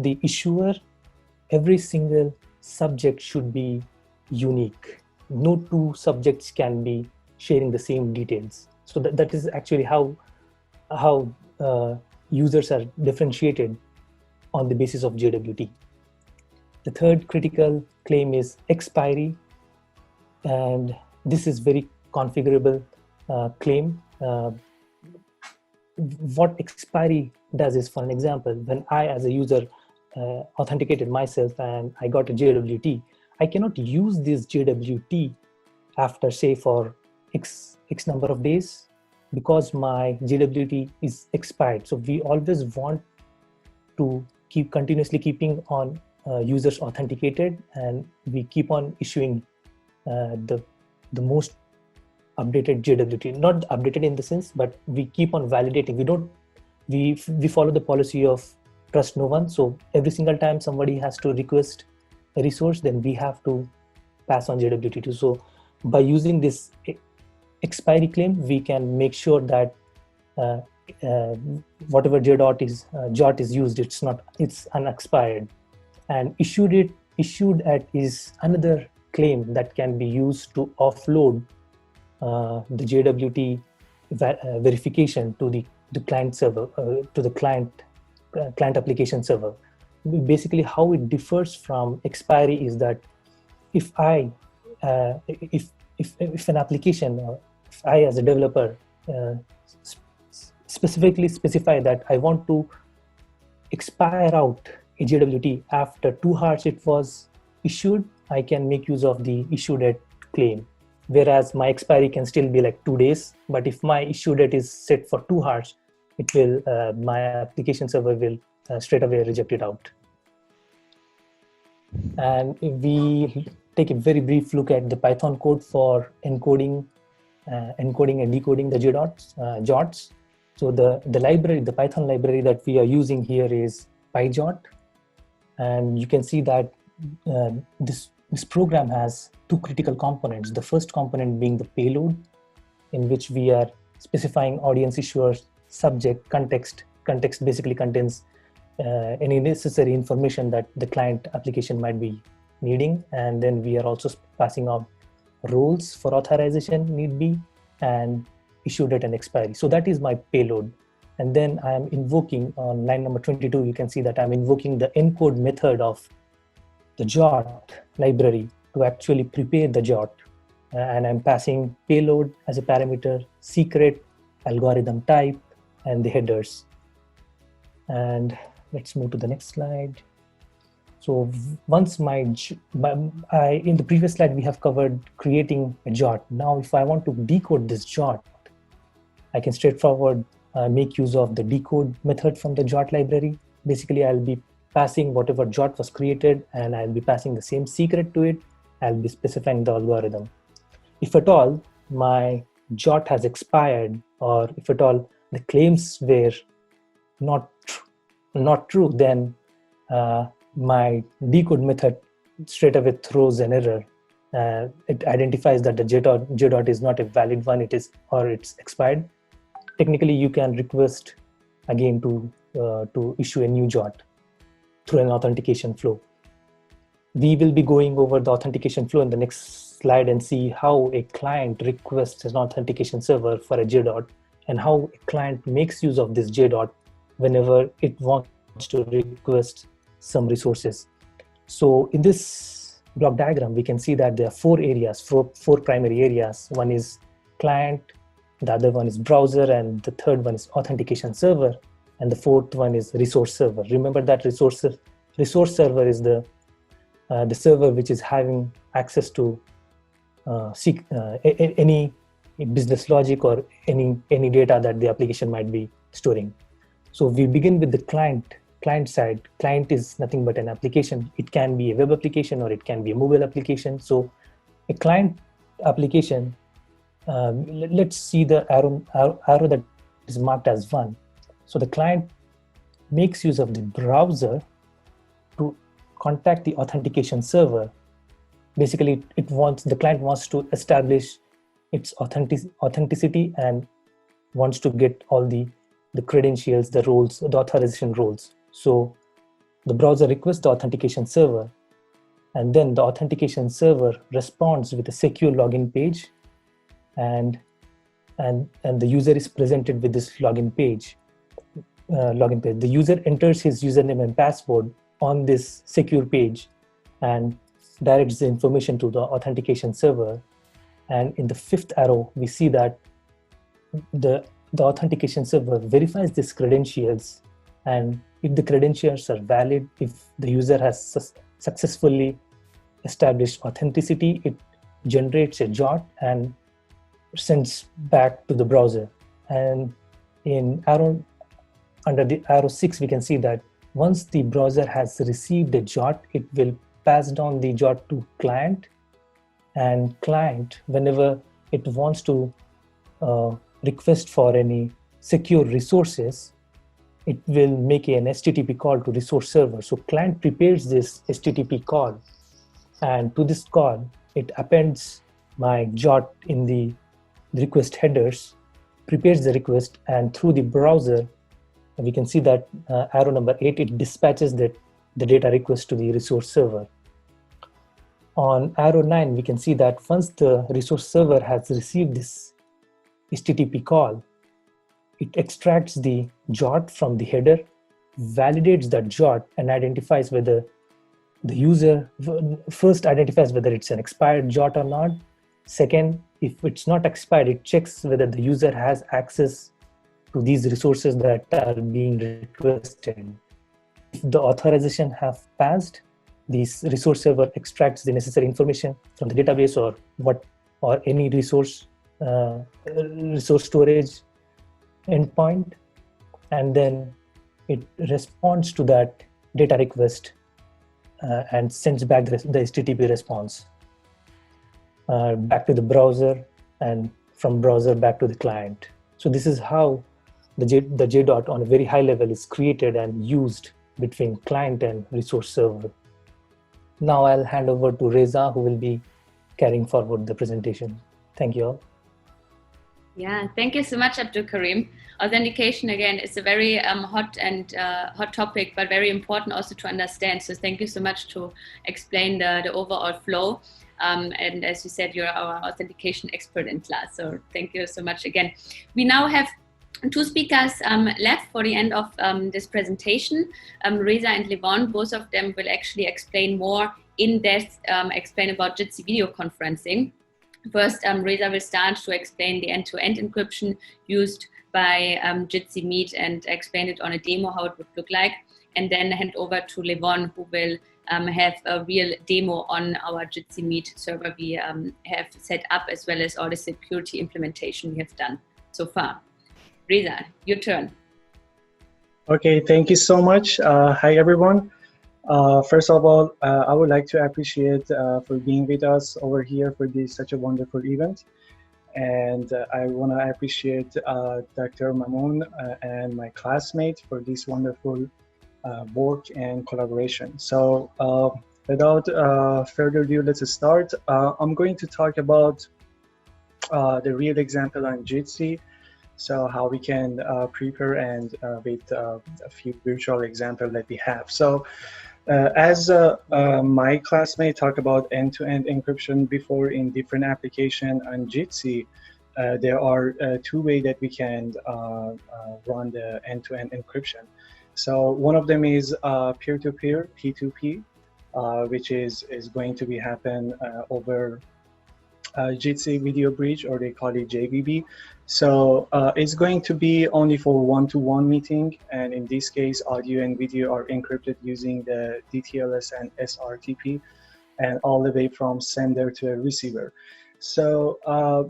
the issuer, every single subject should be unique. No two subjects can be sharing the same details. So that is actually how users are differentiated on the basis of JWT. The third critical claim is expiry, and this is very configurable claim. What expiry does is, for an example, when I as a user authenticated myself and I got a JWT, I cannot use this JWT after, say, for X number of days, because my JWT is expired. So we always want to keep continuously keeping on users authenticated, and we keep on issuing the most updated JWT. Not updated in the sense, but we keep on validating. We follow the policy of trust no one. So every single time somebody has to request a resource, then we have to pass on JWT to. So by using this expiry claim, we can make sure that whatever jot is used, it's unexpired. And issued at is another claim that can be used to offload the JWT verification to the client server, to the client application server. Basically, how it differs from expiry is that if an application, or if I as a developer specifically specify that I want to expire out a JWT after 2 hours it was issued, I can make use of the issued at claim. Whereas my expiry can still be like 2 days, but if my issue date is set for 2 hours, it will my application server will straight away reject it out. And if we take a very brief look at the Python code for encoding and decoding the jots. So the library, the Python library that we are using here is PyJot, and you can see that this program has 2 critical components. The first component being the payload, in which we are specifying audience, issuer, subject, context. Context basically contains any necessary information that the client application might be needing. And then we are also passing out roles for authorization need be, and issue date and expiry. So that is my payload. And then I am invoking on line number 22, you can see that I'm invoking the encode method of the jot library to actually prepare the jot. And I'm passing payload as a parameter, secret, algorithm type, and the headers. And let's move to the next slide. So once in the previous slide, we have covered creating a jot. Now, if I want to decode this jot, I can straightforward make use of the decode method from the jot library. Basically, I'll be passing whatever jot was created, and I'll be passing the same secret to it. I'll be specifying the algorithm. If at all my jot has expired, or if at all the claims were not true, then my decode method straight away throws an error. It identifies that the JDOT is not a valid one, it's expired. Technically, you can request again to issue a new jot through an authentication flow. We will be going over the authentication flow in the next slide and see how a client requests an authentication server for a JDOT, and how a client makes use of this JDOT whenever it wants to request some resources. So in this block diagram, we can see that there are 4 areas, four primary areas. One is client, the other one is browser, and the third one is authentication server, and the fourth one is resource server. Remember that resource server is the server which is having access to any business logic or any data that the application might be storing. So we begin with the client side. Client is nothing but an application. It can be a web application or it can be a mobile application. So a client application, let's see the arrow that is marked as 1. So the client makes use of the browser to contact the authentication server. Basically, the client wants to establish its authenticity and wants to get all the credentials, the roles, the authorization roles. So the browser requests the authentication server, and then the authentication server responds with a secure login page, and the user is presented with this login page. The user enters his username and password on this secure page and directs the information to the authentication server. And in the 5th arrow, we see that the authentication server verifies these credentials, and if the credentials are valid, if the user has successfully established authenticity, it generates a JOT and sends back to the browser. And under the arrow 6, we can see that once the browser has received a JOT, it will pass down the JOT to client, and client, whenever it wants to request for any secure resources, it will make an HTTP call to resource server. So client prepares this HTTP call, and to this call, it appends my JOT in the request headers, prepares the request, and through the browser, we can see that arrow number 8, it dispatches the data request to the resource server. On arrow 9, we can see that once the resource server has received this HTTP call, it extracts the JOT from the header, validates that JOT, and identifies whether the user first identifies whether it's an expired JOT or not. Second, if it's not expired, it checks whether the user has access to these resources that are being requested. If the authorization have passed, this resource server extracts the necessary information from the database or any resource storage endpoint, and then it responds to that data request and sends back the HTTP response back to the browser, and from browser back to the client. So this is how the JDOT on a very high level is created and used between client and resource server. Now I'll hand over to Reza, who will be carrying forward the presentation. Thank you all. Yeah, thank you so much, Abdul Karim. Authentication, again, is a very hot topic, but very important also to understand. So thank you so much to explain the overall flow. And as you said, you're our authentication expert in class. So thank you so much again. We now have 2 speakers left for the end of this presentation. Reza and Levon, both of them will actually explain more in depth, explain about Jitsi Video Conferencing. First, Reza will start to explain the end-to-end encryption used by Jitsi Meet and explain it on a demo, how it would look like. And then hand over to Levon, who will have a real demo on our Jitsi Meet server we have set up, as well as all the security implementation we have done so far. Reza, your turn. Okay, thank you so much. Hi, everyone. First of all, I would like to appreciate for being with us over here for such a wonderful event. And I want to appreciate Dr. Mamoun and my classmate for this wonderful work and collaboration. So without further ado, let's start. I'm going to talk about the real example on Jitsi. So how we can prepare and with a few virtual examples that we have. So as my classmate talked about end-to-end encryption before in different application on Jitsi, there are 2 ways that we can run the end-to-end encryption. So one of them is peer-to-peer, P2P, which is going to be happen over Jitsi Video Bridge, or they call it JVB. So it's going to be only for one-to-one meeting, and in this case, audio and video are encrypted using the DTLS and SRTP, and all the way from sender to a receiver. So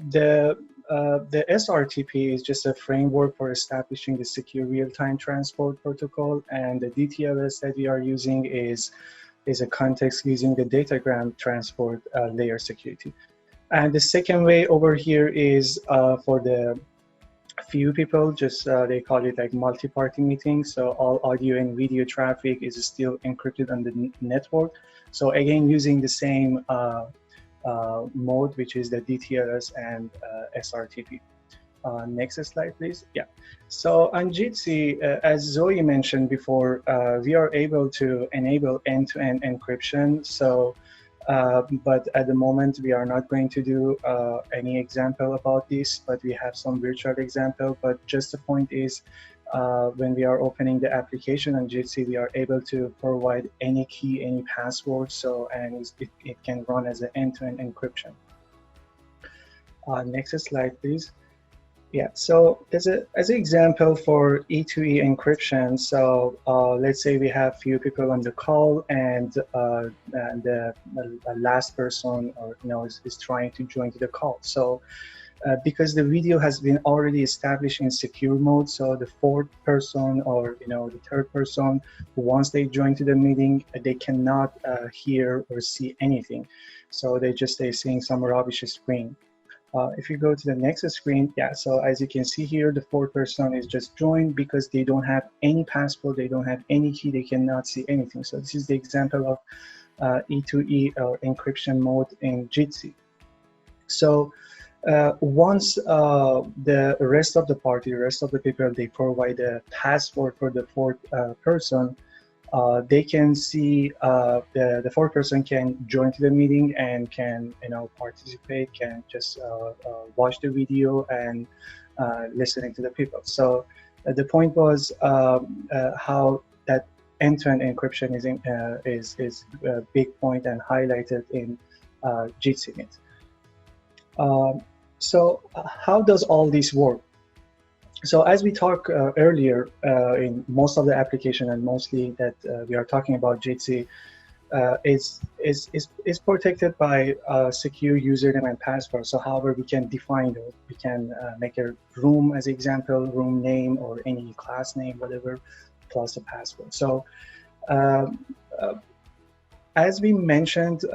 the the SRTP is just a framework for establishing the secure real-time transport protocol, and the DTLS that we are using is a context using the datagram transport layer security. And the second way over here is for the few people, just they call it like multi-party meeting. So all audio and video traffic is still encrypted on the network. So again, using the same mode, which is the DTLS and SRTP. Next slide, please. Yeah. So on Jitsi, as Zoe mentioned before, we are able to enable end-to-end encryption. So, but at the moment, we are not going to do any example about this, but we have some virtual example. But just the point is, when we are opening the application on Jitsi, we are able to provide any key, any password. So, and it can run as an end-to-end encryption. Next slide, please. Yeah, so as an example for E2E encryption, so let's say we have few people on the call, and the last person, or is trying to join to the call. So because the video has been already established in secure mode, so the fourth person or the third person, once they join to the meeting, they cannot hear or see anything. So they just stay seeing some rubbish screen. If you go to the next screen, yeah, so as you can see here, the fourth person is just joined because they don't have any password, they don't have any key, they cannot see anything. So this is the example of E2E or encryption mode in Jitsi. So once the rest of the party, the rest of the people, they provide a password for the fourth person, they can see the fourth person can join to the meeting and can participate, can just watch the video and listening to the people. So the point was how that end-to-end encryption is a big point and highlighted in Jitsi. So how does all this work? So as we talked earlier, in most of the application and mostly that we are talking about Jitsi, is protected by secure username and password. So however we can define those, we can make a room as example, room name or any class name, whatever, plus a password. So as we mentioned,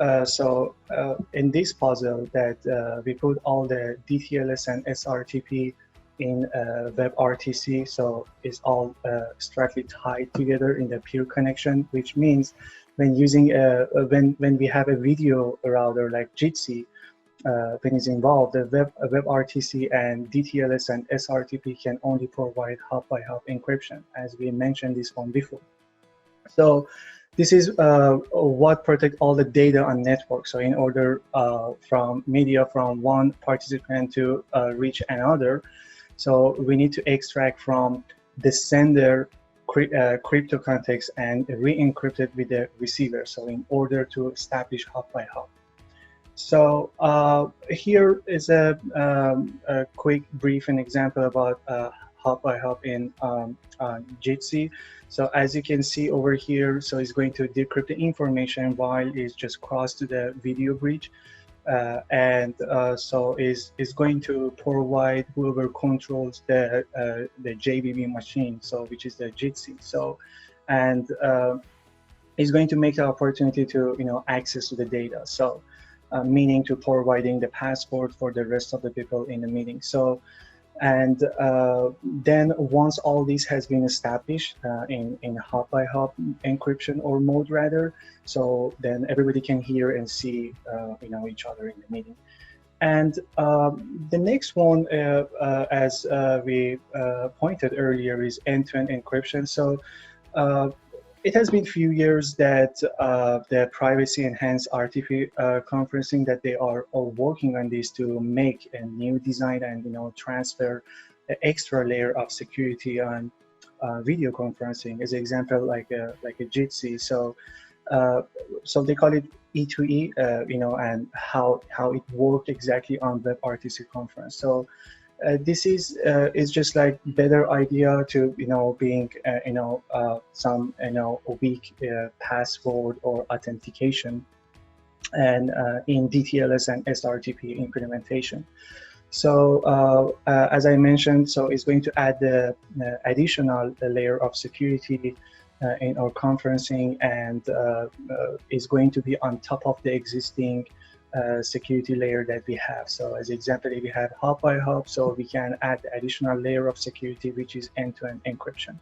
in this puzzle that we put all the DTLS and SRTP in WebRTC, so it's all strictly tied together in the peer connection, which means when using when we have a video router like Jitsi, when it's involved, the WebRTC and DTLS and SRTP can only provide hop-by-hop encryption, as we mentioned this one before. So this is what protect all the data on network. So in order from media from one participant to reach another, so we need to extract from the sender crypto context and re-encrypt it with the receiver. So in order to establish hop by hop. So here is a quick brief and example about hop by hop in Jitsi. So as you can see over here, so it's going to decrypt the information while it's just crossed to the video bridge. So is going to provide whoever controls the JBB machine, so which is the Jitsi. So, and is going to make the opportunity to access to the data. So, meaning to providing the password for the rest of the people in the meeting. So, and then once all this has been established in hop by hop encryption or mode rather, so then everybody can hear and see each other in the meeting. And the next one, as we pointed earlier, is end-to-end encryption. So it has been a few years that the privacy enhanced RTP conferencing that they are all working on this to make a new design and transfer the extra layer of security on video conferencing. As an example, like a Jitsi. So they call it E2E, and how it worked exactly on WebRTC conference. So this is just like better idea to being some weak password or authentication and in DTLS and SRTP implementation. So as I mentioned, so it's going to add the additional layer of security in our conferencing, and is going to be on top of the existing security layer that we have. So as example, if we have hop by hop, so we can add the additional layer of security, which is end-to-end encryption.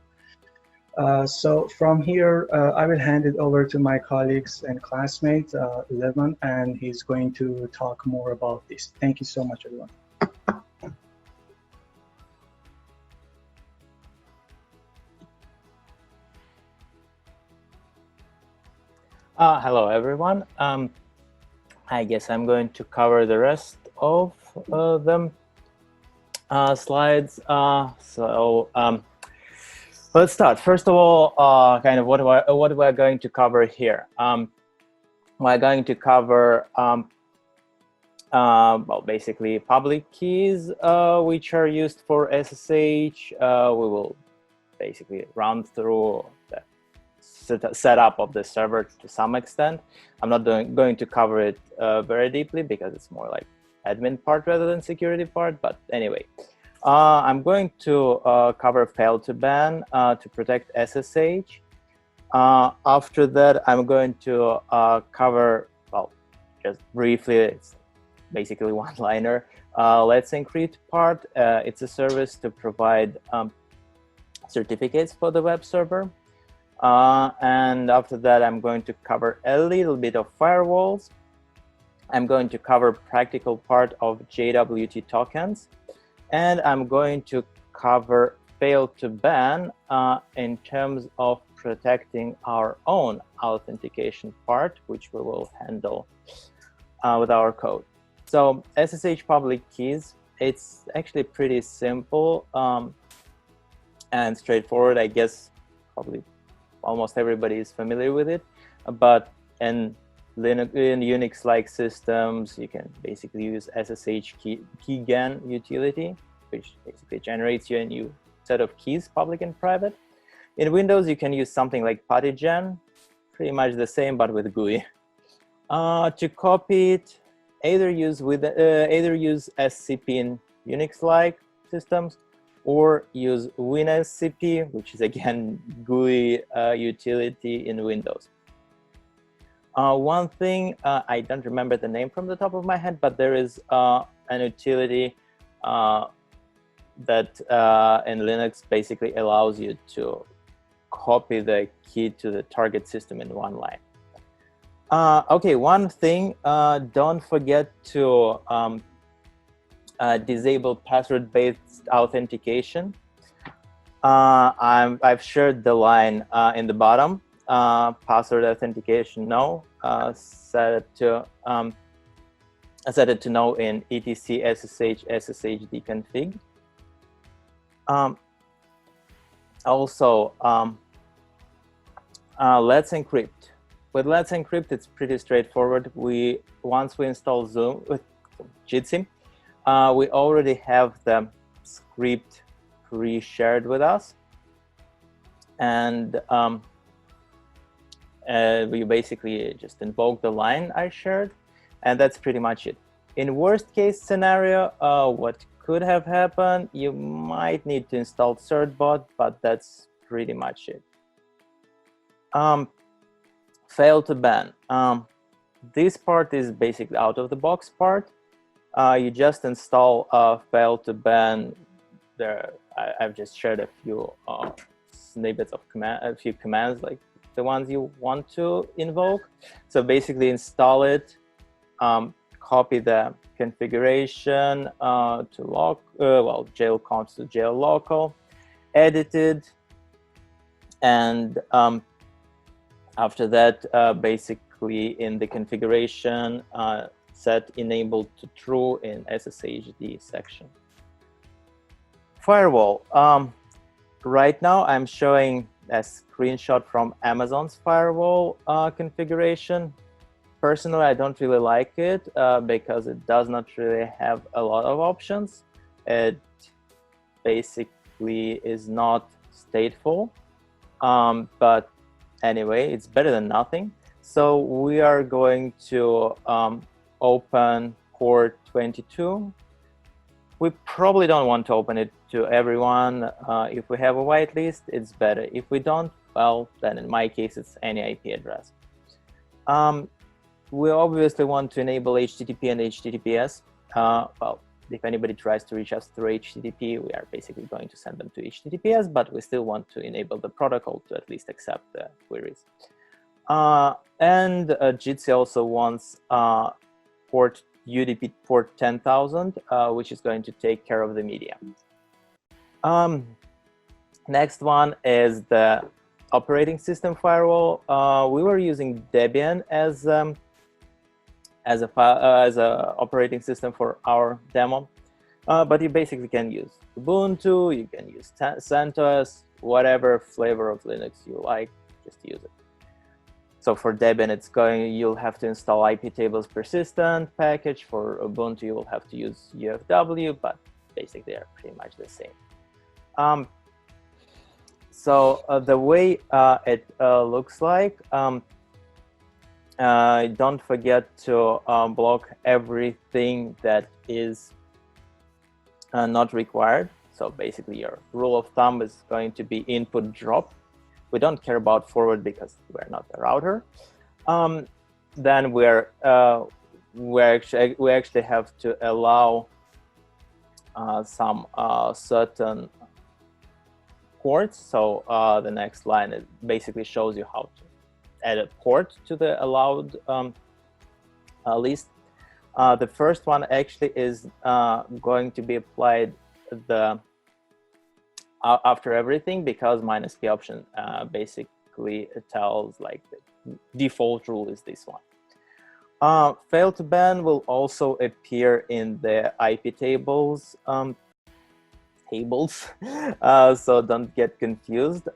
So from here, I will hand it over to my colleagues and classmate, Levin, and he's going to talk more about this. Thank you so much, everyone. Hello, everyone. I guess I'm going to cover the rest of them slides. Let's start. First of all, kind of what we're going to cover here. We're going to cover well, basically public keys which are used for SSH. We will basically run through the setup of the server to some extent. I'm not going to cover it very deeply because it's more like admin part rather than security part. But anyway, I'm going to cover fail to ban to protect SSH. After that, I'm going to cover, well, just briefly, it's basically one-liner. Let's Encrypt part. It's a service to provide certificates for the web server. And after that, I'm going to cover a little bit of firewalls. I'm going to cover practical part of JWT tokens. And I'm going to cover fail to ban in terms of protecting our own authentication part, which we will handle with our code. So SSH public keys, it's actually pretty simple and straightforward. I guess probably almost everybody is familiar with it, but in Unix-like systems, you can basically use SSH keygen utility, which basically generates you a new set of keys, public and private. In Windows, you can use something like puttygen, pretty much the same, but with GUI. To copy it, either use SCP in Unix-like systems, or use WinSCP, which is again GUI utility in Windows. One thing, I don't remember the name from the top of my head, but there is an utility that in Linux basically allows you to copy the key to the target system in one line. Okay, one thing, don't forget to disable password-based authentication. I've shared the line in the bottom. Password authentication, no. Set it to no in etc ssh deconfig. Also, Let's Encrypt. With Let's Encrypt, it's pretty straightforward. Once we install Zoom with Jitsi, we already have the script pre-shared with us, and we basically just invoke the line I shared, and that's pretty much it. In worst case scenario, what could have happened, you might need to install certbot, but that's pretty much it. Fail to ban. This part is basically out of the box part. You just install fail to ban. I've just shared a few snippets of a few commands, like the ones you want to invoke. So basically install it, copy the configuration to jail const to jail local, edit it, and after that, basically in the configuration, set enabled to true in SSHD section. Firewall. Right now, I'm showing a screenshot from Amazon's firewall configuration. Personally, I don't really like it because it does not really have a lot of options. It basically is not stateful, but anyway, it's better than nothing. So we are going to open port 22 We probably don't want to open it to everyone. If we have a whitelist, it's better. If we don't, well, then in my case, it's any IP address. We obviously want to enable HTTP and HTTPS. Well, if anybody tries to reach us through HTTP, we are basically going to send them to HTTPS, but we still want to enable the protocol to at least accept the queries. And Jitsi also wants port UDP port 10,000, which is going to take care of the media. Next one is the operating system firewall. We were using Debian as an operating system for our demo, but you basically can use Ubuntu, you can use CentOS, whatever flavor of Linux you like, just use it. So for Debian, you'll have to install iptables persistent package. For Ubuntu, you will have to use UFW, but basically they're pretty much the same. So the way it looks like, don't forget to block everything that is not required. So basically your rule of thumb is going to be input drop. We don't care about forward because we're not a router. Then we actually have to allow some certain ports. So the next line basically shows you how to add a port to the allowed list. The first one actually is going to be applied after everything, because -p option basically tells like the default rule is this one. Fail to ban will also appear in the IP tables. So don't get confused.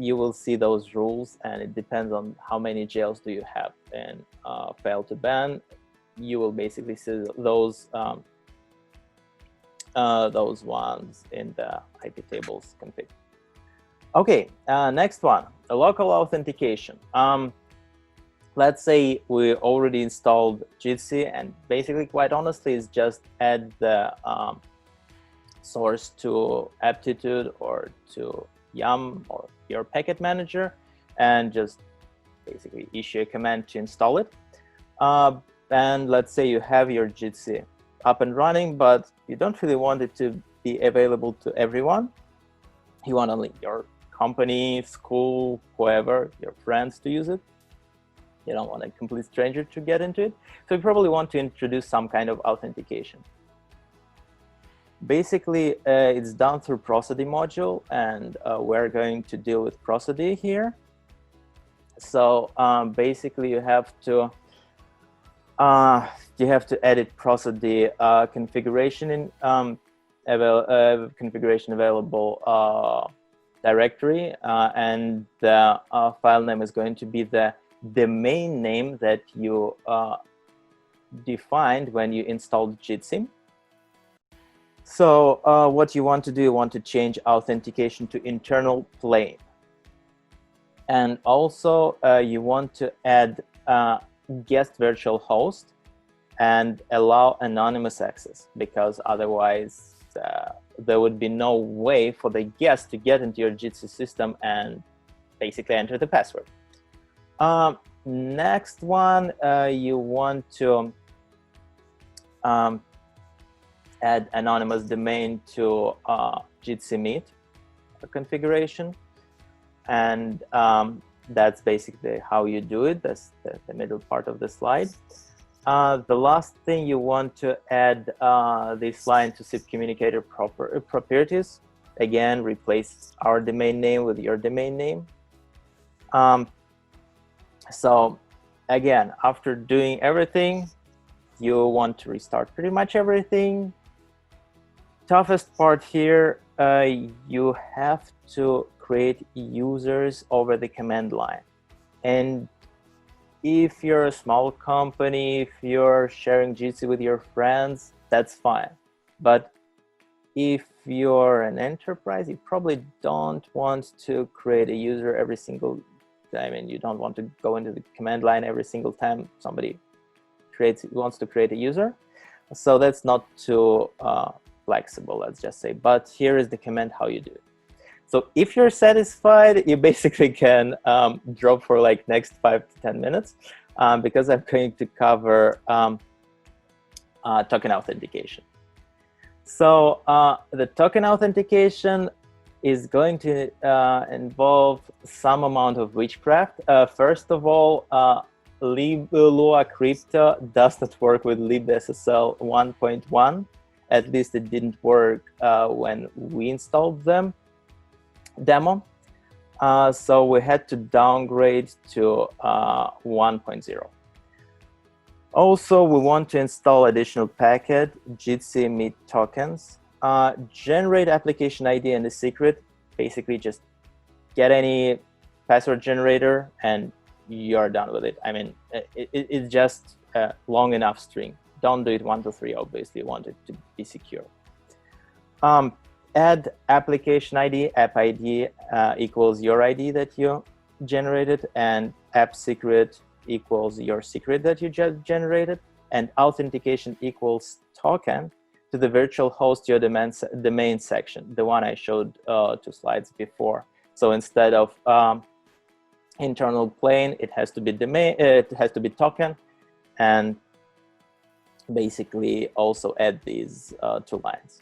You will see those rules, and it depends on how many jails do you have. And fail to ban, you will basically see those ones in the IP tables config. Okay, next one, the local authentication. Let's say we already installed Jitsi, and basically, quite honestly, it's just add the source to Aptitude or to Yum or your packet manager, and just basically issue a command to install it. And let's say you have your Jitsi up and running, but you don't really want it to be available to everyone. You want only your company, school, whoever, your friends to use it. You don't want a complete stranger to get into it. So you probably want to introduce some kind of authentication. Basically, it's done through prosody module, and we're going to deal with prosody here. So basically, you have to edit prosody configuration in configuration available directory, and the file name is going to be the domain name that you defined when you installed Jitsi. So what you want to do, you want to change authentication to internal plane. And also you want to add guest virtual host and allow anonymous access, because otherwise there would be no way for the guest to get into your Jitsi system and basically enter the password. Next one, you want to add anonymous domain to Jitsi Meet configuration, and that's basically how you do it. That's the middle part of the slide. The last thing, you want to add this line to SIP communicator properties. Again, replace our domain name with your domain name. So again, after doing everything, you want to restart pretty much everything. Toughest part here, you have to create users over the command line. And if you're a small company, if you're sharing Jitsi with your friends, that's fine. But if you're an enterprise, you probably don't want to create a user every single time, and you don't want to go into the command line every single time somebody wants to create a user. So that's not too flexible, let's just say. But here is the command how you do it. So if you're satisfied, you basically can drop for like next 5 to 10 minutes because I'm going to cover token authentication. So the token authentication is going to involve some amount of witchcraft. First of all, Lua Crypto does not work with libSSL 1.1. At least it didn't work when we installed them demo. So we had to downgrade to 1.0. Also, we want to install additional packet, Jitsi Meet tokens, generate application ID and the secret. Basically, just get any password generator and you're done with it. I mean, it's just a long enough string. Don't do it 1 to 3, obviously. You want it to be secure. Add application ID, app ID equals your ID that you generated, and app secret equals your secret that you just generated, and authentication equals token to the virtual host your domain section, the one I showed 2 slides before. So instead of internal plane, it has to be domain, it has to be token, and basically also add these 2 lines.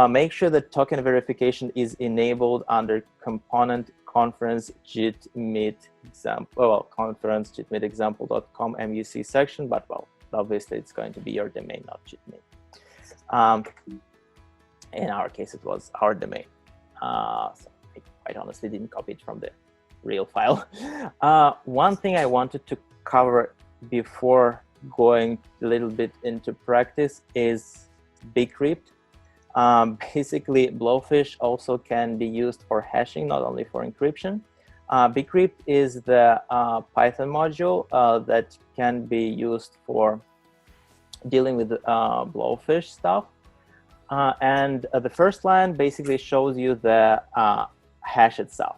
Make sure that token verification is enabled under component conference JIT-meet example, well, conference jitmeetexample.com MUC section, but well, obviously it's going to be your domain, not JIT-meet. In our case, it was our domain. So I quite honestly didn't copy it from the real file. One thing I wanted to cover before going a little bit into practice is Decrypt. Basically, Blowfish also can be used for hashing, not only for encryption. Decrypt is the Python module that can be used for dealing with Blowfish stuff. And the first line basically shows you the hash itself.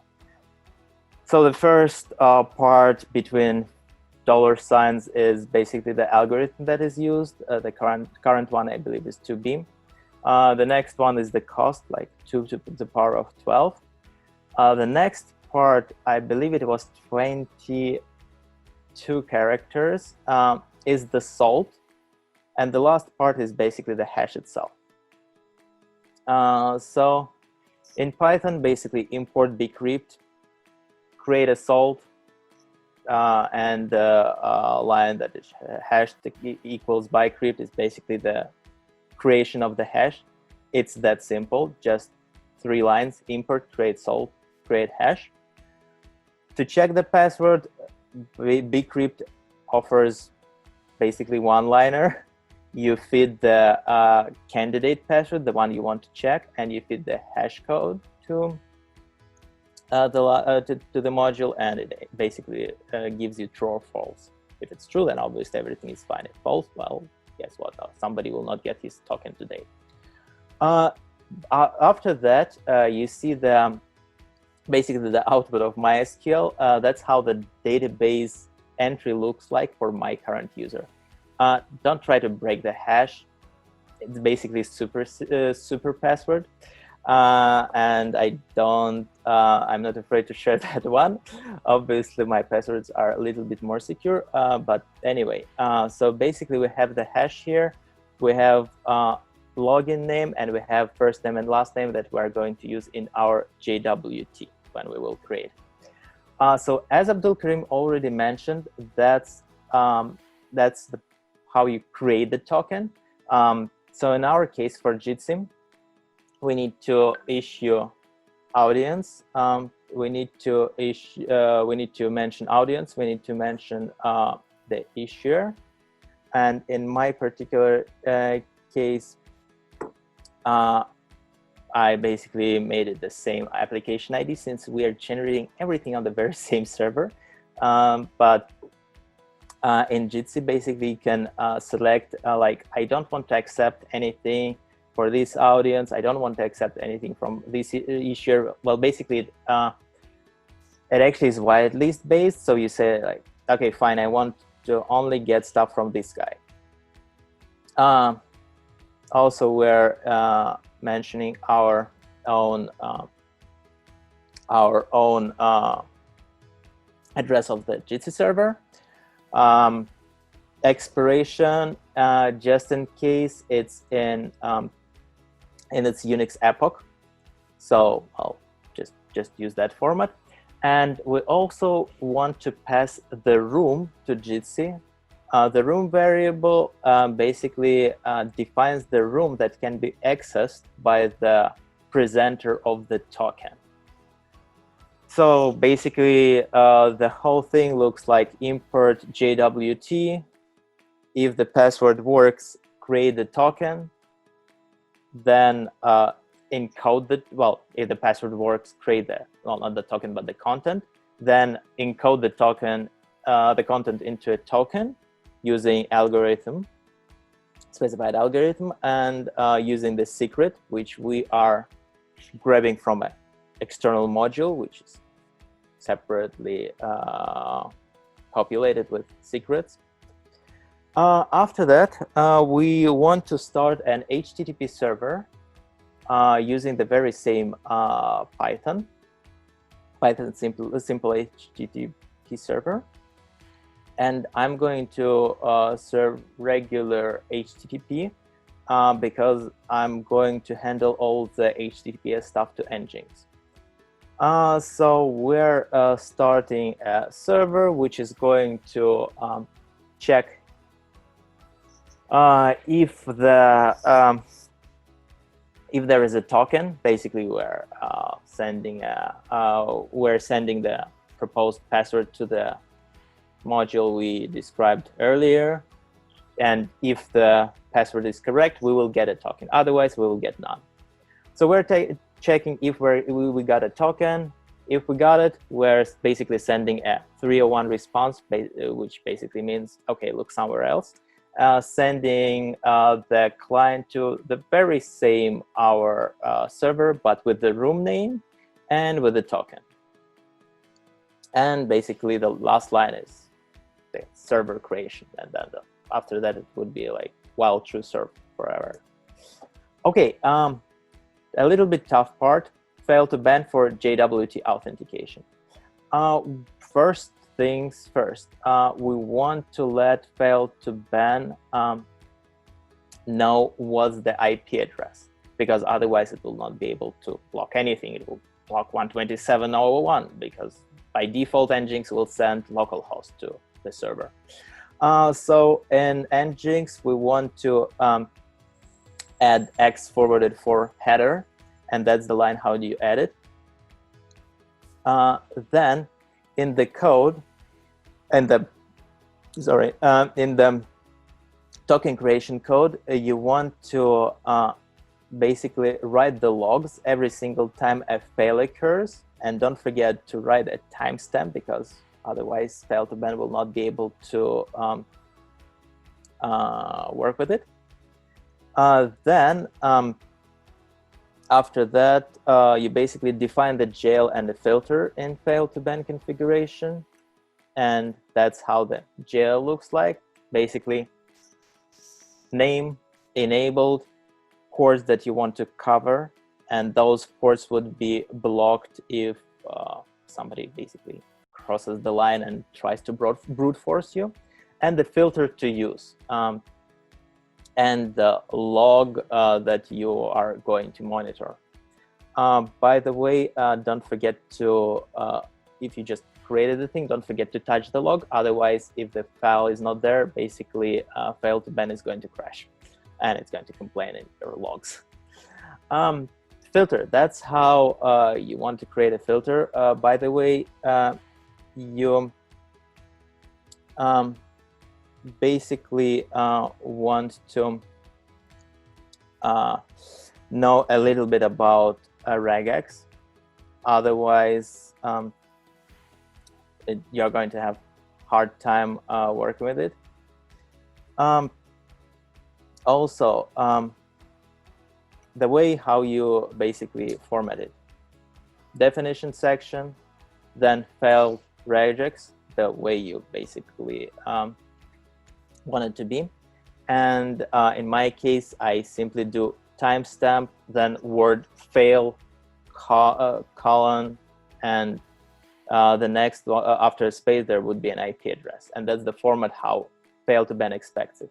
So the first part between $signs is basically the algorithm that is used. The current one, I believe, is 2B. The next one is the cost, like 2 to the power of 12. The next part, I believe it was 22 characters, is the salt. And the last part is basically the hash itself. So in Python, basically import Decrypt, create a salt, and the line that is hashed equals bycrypt is basically the creation of the hash. It's that simple, just 3 lines: import, create salt, create hash. To check the password, Decrypt offers basically one-liner. You feed the candidate password, the one you want to check, and you feed the hash code to the module, and it basically gives you true or false. If it's true, then obviously everything is fine. If false, well, guess what? Somebody will not get his token today. After that, you see basically the output of MySQL. That's how the database entry looks like for my current user. Don't try to break the hash. It's basically super password. And I'm not afraid to share that one. Obviously, my passwords are a little bit more secure, but anyway, so basically we have the hash here, we have login name, and we have first name and last name that we're going to use in our JWT when we will create. So as Abdul Karim already mentioned, that's how you create the token. So in our case for Jitsi, we need to issue audience. We need to mention audience. We need to mention the issuer. And in my particular case, I basically made it the same application ID since we are generating everything on the very same server. But in Jitsi, basically you can select like, I don't want to accept anything for this audience. I don't want to accept anything from this issuer. Well, basically, it actually is whitelist based. So you say like, okay, fine, I want to only get stuff from this guy. Also, we're mentioning our own address of the Jitsi server. Expiration, just in case it's in its Unix epoch, so I'll just use that format. And we also want to pass the room to Jitsi. The room variable basically defines the room that can be accessed by the presenter of the token. So basically, the whole thing looks like import JWT. If the password works, create the token. Then encode the, well, if the password works, create the, well, not the token, but the content. Then encode the token, the content into a token using algorithm, specified algorithm, and using the secret, which we are grabbing from an external module, which is separately populated with secrets. After that, we want to start an HTTP server using the very same Python simple HTTP server. And I'm going to serve regular HTTP because I'm going to handle all the HTTPS stuff to Nginx. So we're starting a server which is going to check if there is a token. Basically, we're sending the proposed password to the module we described earlier, and if the password is correct, we will get a token. Otherwise, we will get none. So we're checking if we got a token. If we got it, we're basically sending a 301 response, which basically means, okay, look somewhere else. Sending the client to the very same our server, but with the room name and with the token. And basically, the last line is the server creation, and then after that, it would be like while true serve forever. Okay, a little bit tough part: fail to ban for JWT authentication. First things first, we want to let fail to ban know what's the IP address, because otherwise it will not be able to block anything. It will block 127.0.1 because by default Nginx will send localhost to the server. So in Nginx we want to add X forwarded for header, and that's the line. How do you add it? Then in the code, in the token creation code, you want to basically write the logs every single time a fail occurs, and don't forget to write a timestamp, because otherwise fail to ban will not be able to work with it. Then after that, you basically define the jail and the filter in fail to ban configuration, and that's how the jail looks like. Basically, name, enabled, ports that you want to cover, and those ports would be blocked if somebody basically crosses the line and tries to brute force you, and the filter to use, and the log that you are going to monitor. By the way, don't forget to, if you just created the thing, don't forget to touch the log. Otherwise, if the file is not there, basically fail to ban is going to crash, and it's going to complain in your logs. Filter, that's how you want to create a filter. By the way, you basically want to know a little bit about regex. Otherwise, you're going to have hard time working with it. Also, the way how you basically format it: definition section, then failed regex, the way you basically want it to be, And in my case, I simply do timestamp, then word fail, colon, and the next after a space there would be an IP address, and that's the format how fail to ban expects it.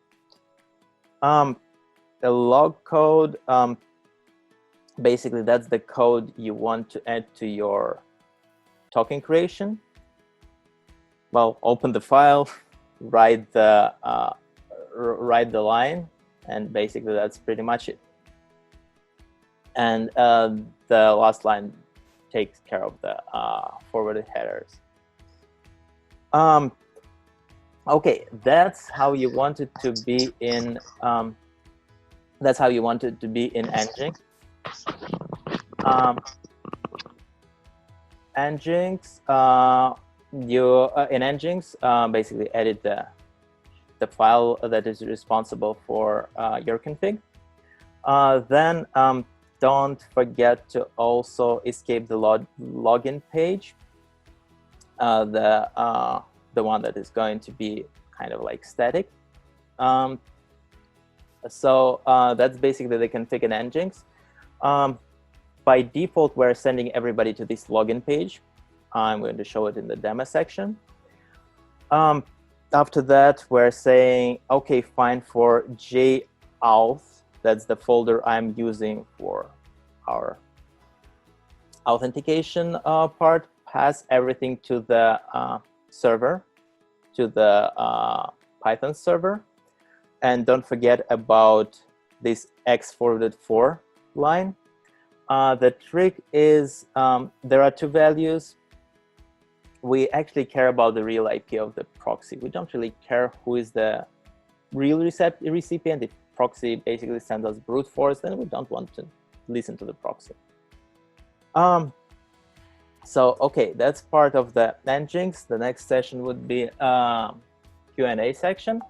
The log code, basically that's the code you want to add to your token creation. Well, open the file, write the line, and basically that's pretty much it. And the last line takes care of the forwarded headers. Okay, that's how you want it to be in. That's how you want it to be in Nginx. In Nginx, basically edit the file that is responsible for your config. Then don't forget to also escape the login page, the one that is going to be kind of like static. So that's basically the config in Nginx. By default, we're sending everybody to this login page. I'm going to show it in the demo section. After that, we're saying, okay, fine, for JAuth, that's the folder I'm using for our authentication part, pass everything to the server, to the Python server. And don't forget about this x forwarded for line. The trick is there are two values. We actually care about the real IP of the proxy. We don't really care who is the real recipient. If proxy basically sends us brute force, then we don't want to listen to the proxy. So, okay, that's part of the Nginx. The next session would be Q&A section.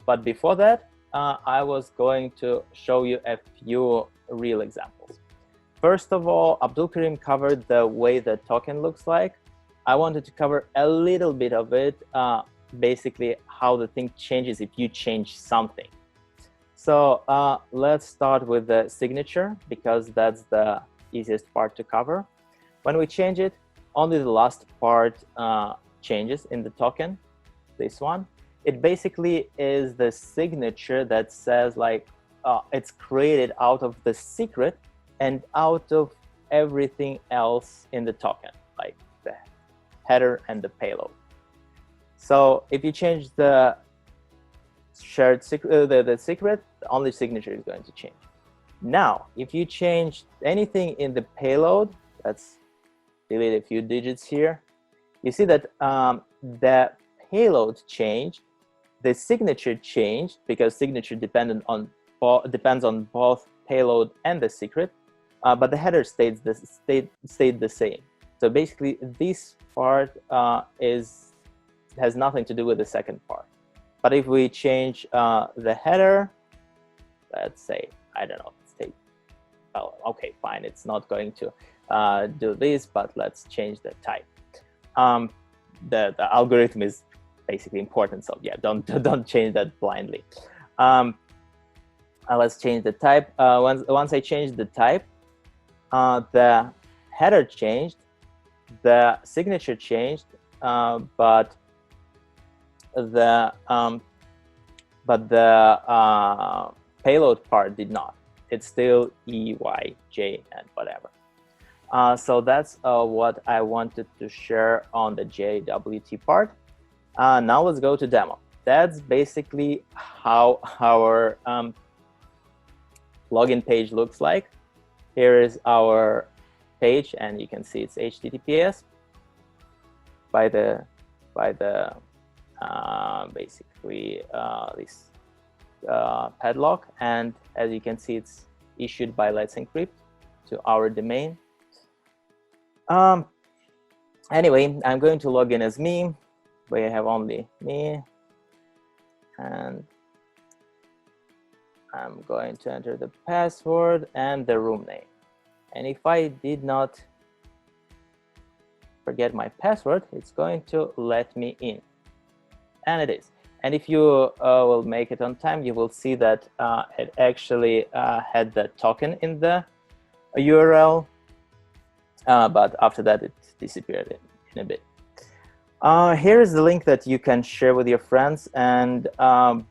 But before that, I was going to show you a few real examples. First of all, Abdulkarim covered the way the token looks like. I wanted to cover a little bit of it, basically how the thing changes if you change something. So let's start with the signature, because that's the easiest part to cover. When we change it, only the last part changes in the token, this one. It basically is the signature that says like it's created out of the secret and out of everything else in the token, like the header and the payload. So if you change the shared secret, the secret, only signature is going to change. Now, if you change anything in the payload, let's delete a few digits here. You see that the payload changed, the signature changed because signature depends on both payload and the secret, but the header stayed the same. So basically, this part has nothing to do with the second part. But if we change the header, let's say, I don't know, let's take, oh, okay, fine, it's not going to do this, but let's change the type. The algorithm is basically important, so yeah, don't change that blindly. Let's change the type. Once I change the type, the header changed, the signature changed, but the payload part did not. It's still E, Y, J, and whatever. So that's what I wanted to share on the JWT part. Now let's go to demo. That's basically how our login page looks like. Here is our page, and you can see it's HTTPS by the basically this padlock, and as you can see, it's issued by Let's Encrypt to our domain. Anyway, I'm going to log in as me. We have only me, and I'm going to enter the password and the room name. And if I did not forget my password, it's going to let me in, and it is. And if you will make it on time, you will see that it actually had the token in the URL, but after that it disappeared in a bit. Here is the link that you can share with your friends, and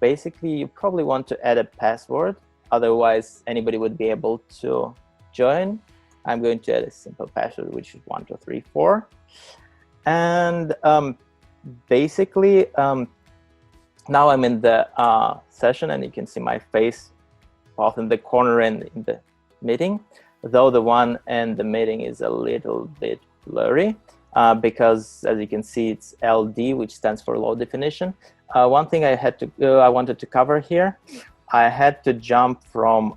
basically you probably want to add a password, otherwise anybody would be able to join. I'm going to add a simple password, which is 1234. And basically, now I'm in the session, and you can see my face both in the corner and in the meeting, though the one in the meeting is a little bit blurry because, as you can see, it's LD, which stands for low definition. One thing I wanted to cover here, I had to jump from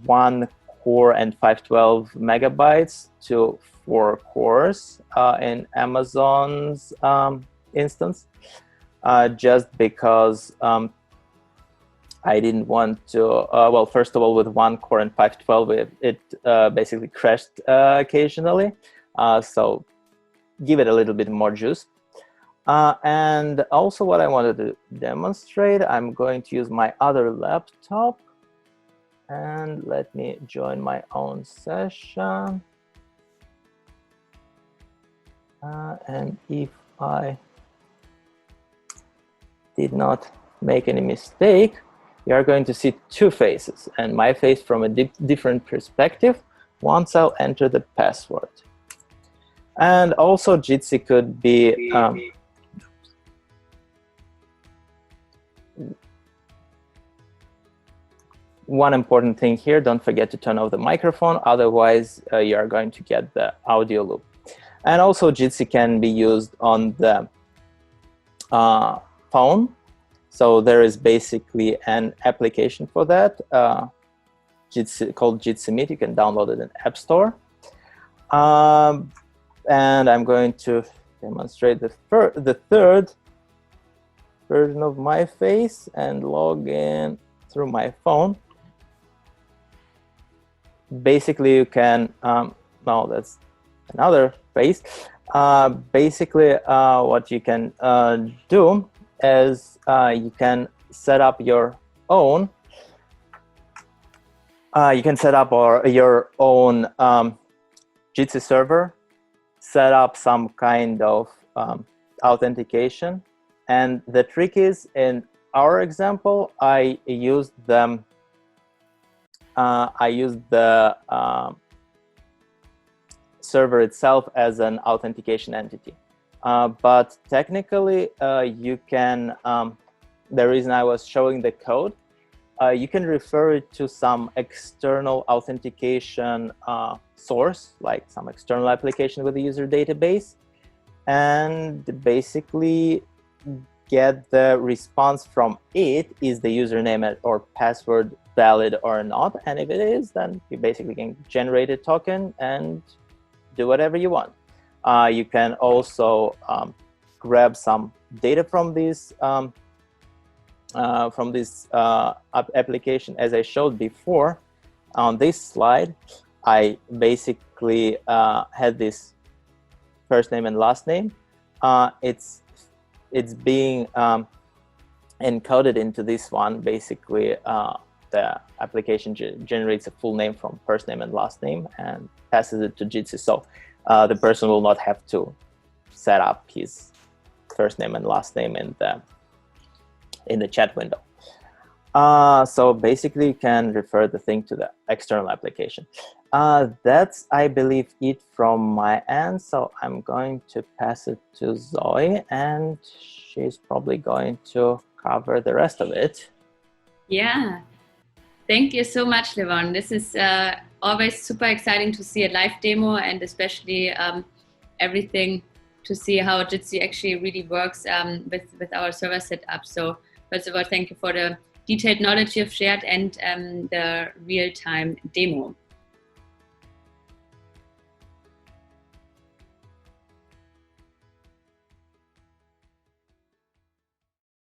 1 core and 512 megabytes to 4 cores in Amazon's instance, just because I didn't want to, well, first of all, with 1 core and 512, it basically crashed occasionally. So give it a little bit more juice. And also what I wanted to demonstrate, I'm going to use my other laptop. And let me join my own session. And if I did not make any mistake, you are going to see 2 faces, and my face from a different perspective once I'll enter the password. And also Jitsi could be one important thing here, don't forget to turn off the microphone, otherwise you are going to get the audio loop. And also Jitsi can be used on the phone. So there is basically an application for that called Jitsi Meet. You can download it in App Store. And I'm going to demonstrate the third version of my face and log in through my phone. Basically, you can, no, that's another face. Basically, what you can do is you can set up your own. You can set up your own Jitsi server, set up some kind of authentication, and the trick is, in our example, I used the server itself as an authentication entity. But technically, you can, the reason I was showing the code, you can refer it to some external authentication source, like some external application with a user database, and basically get the response from it. Is the username or password valid or not? And if it is, then you basically can generate a token and do whatever you want. You can also grab some data from this application. As I showed before on this slide, I basically had this first name and last name. It's being encoded into this one. Basically, the application generates a full name from first name and last name and passes it to Jitsi. So the person will not have to set up his first name and last name in the chat window. So basically, you can refer the thing to the external application. That's, I believe, it from my end. So I'm going to pass it to Zoe, and she's probably going to cover the rest of it. Yeah, thank you so much, Levon. This is always super exciting to see a live demo, and especially everything to see how Jitsi actually really works with our server setup. So first of all, thank you for the detailed knowledge you've shared and the real-time demo.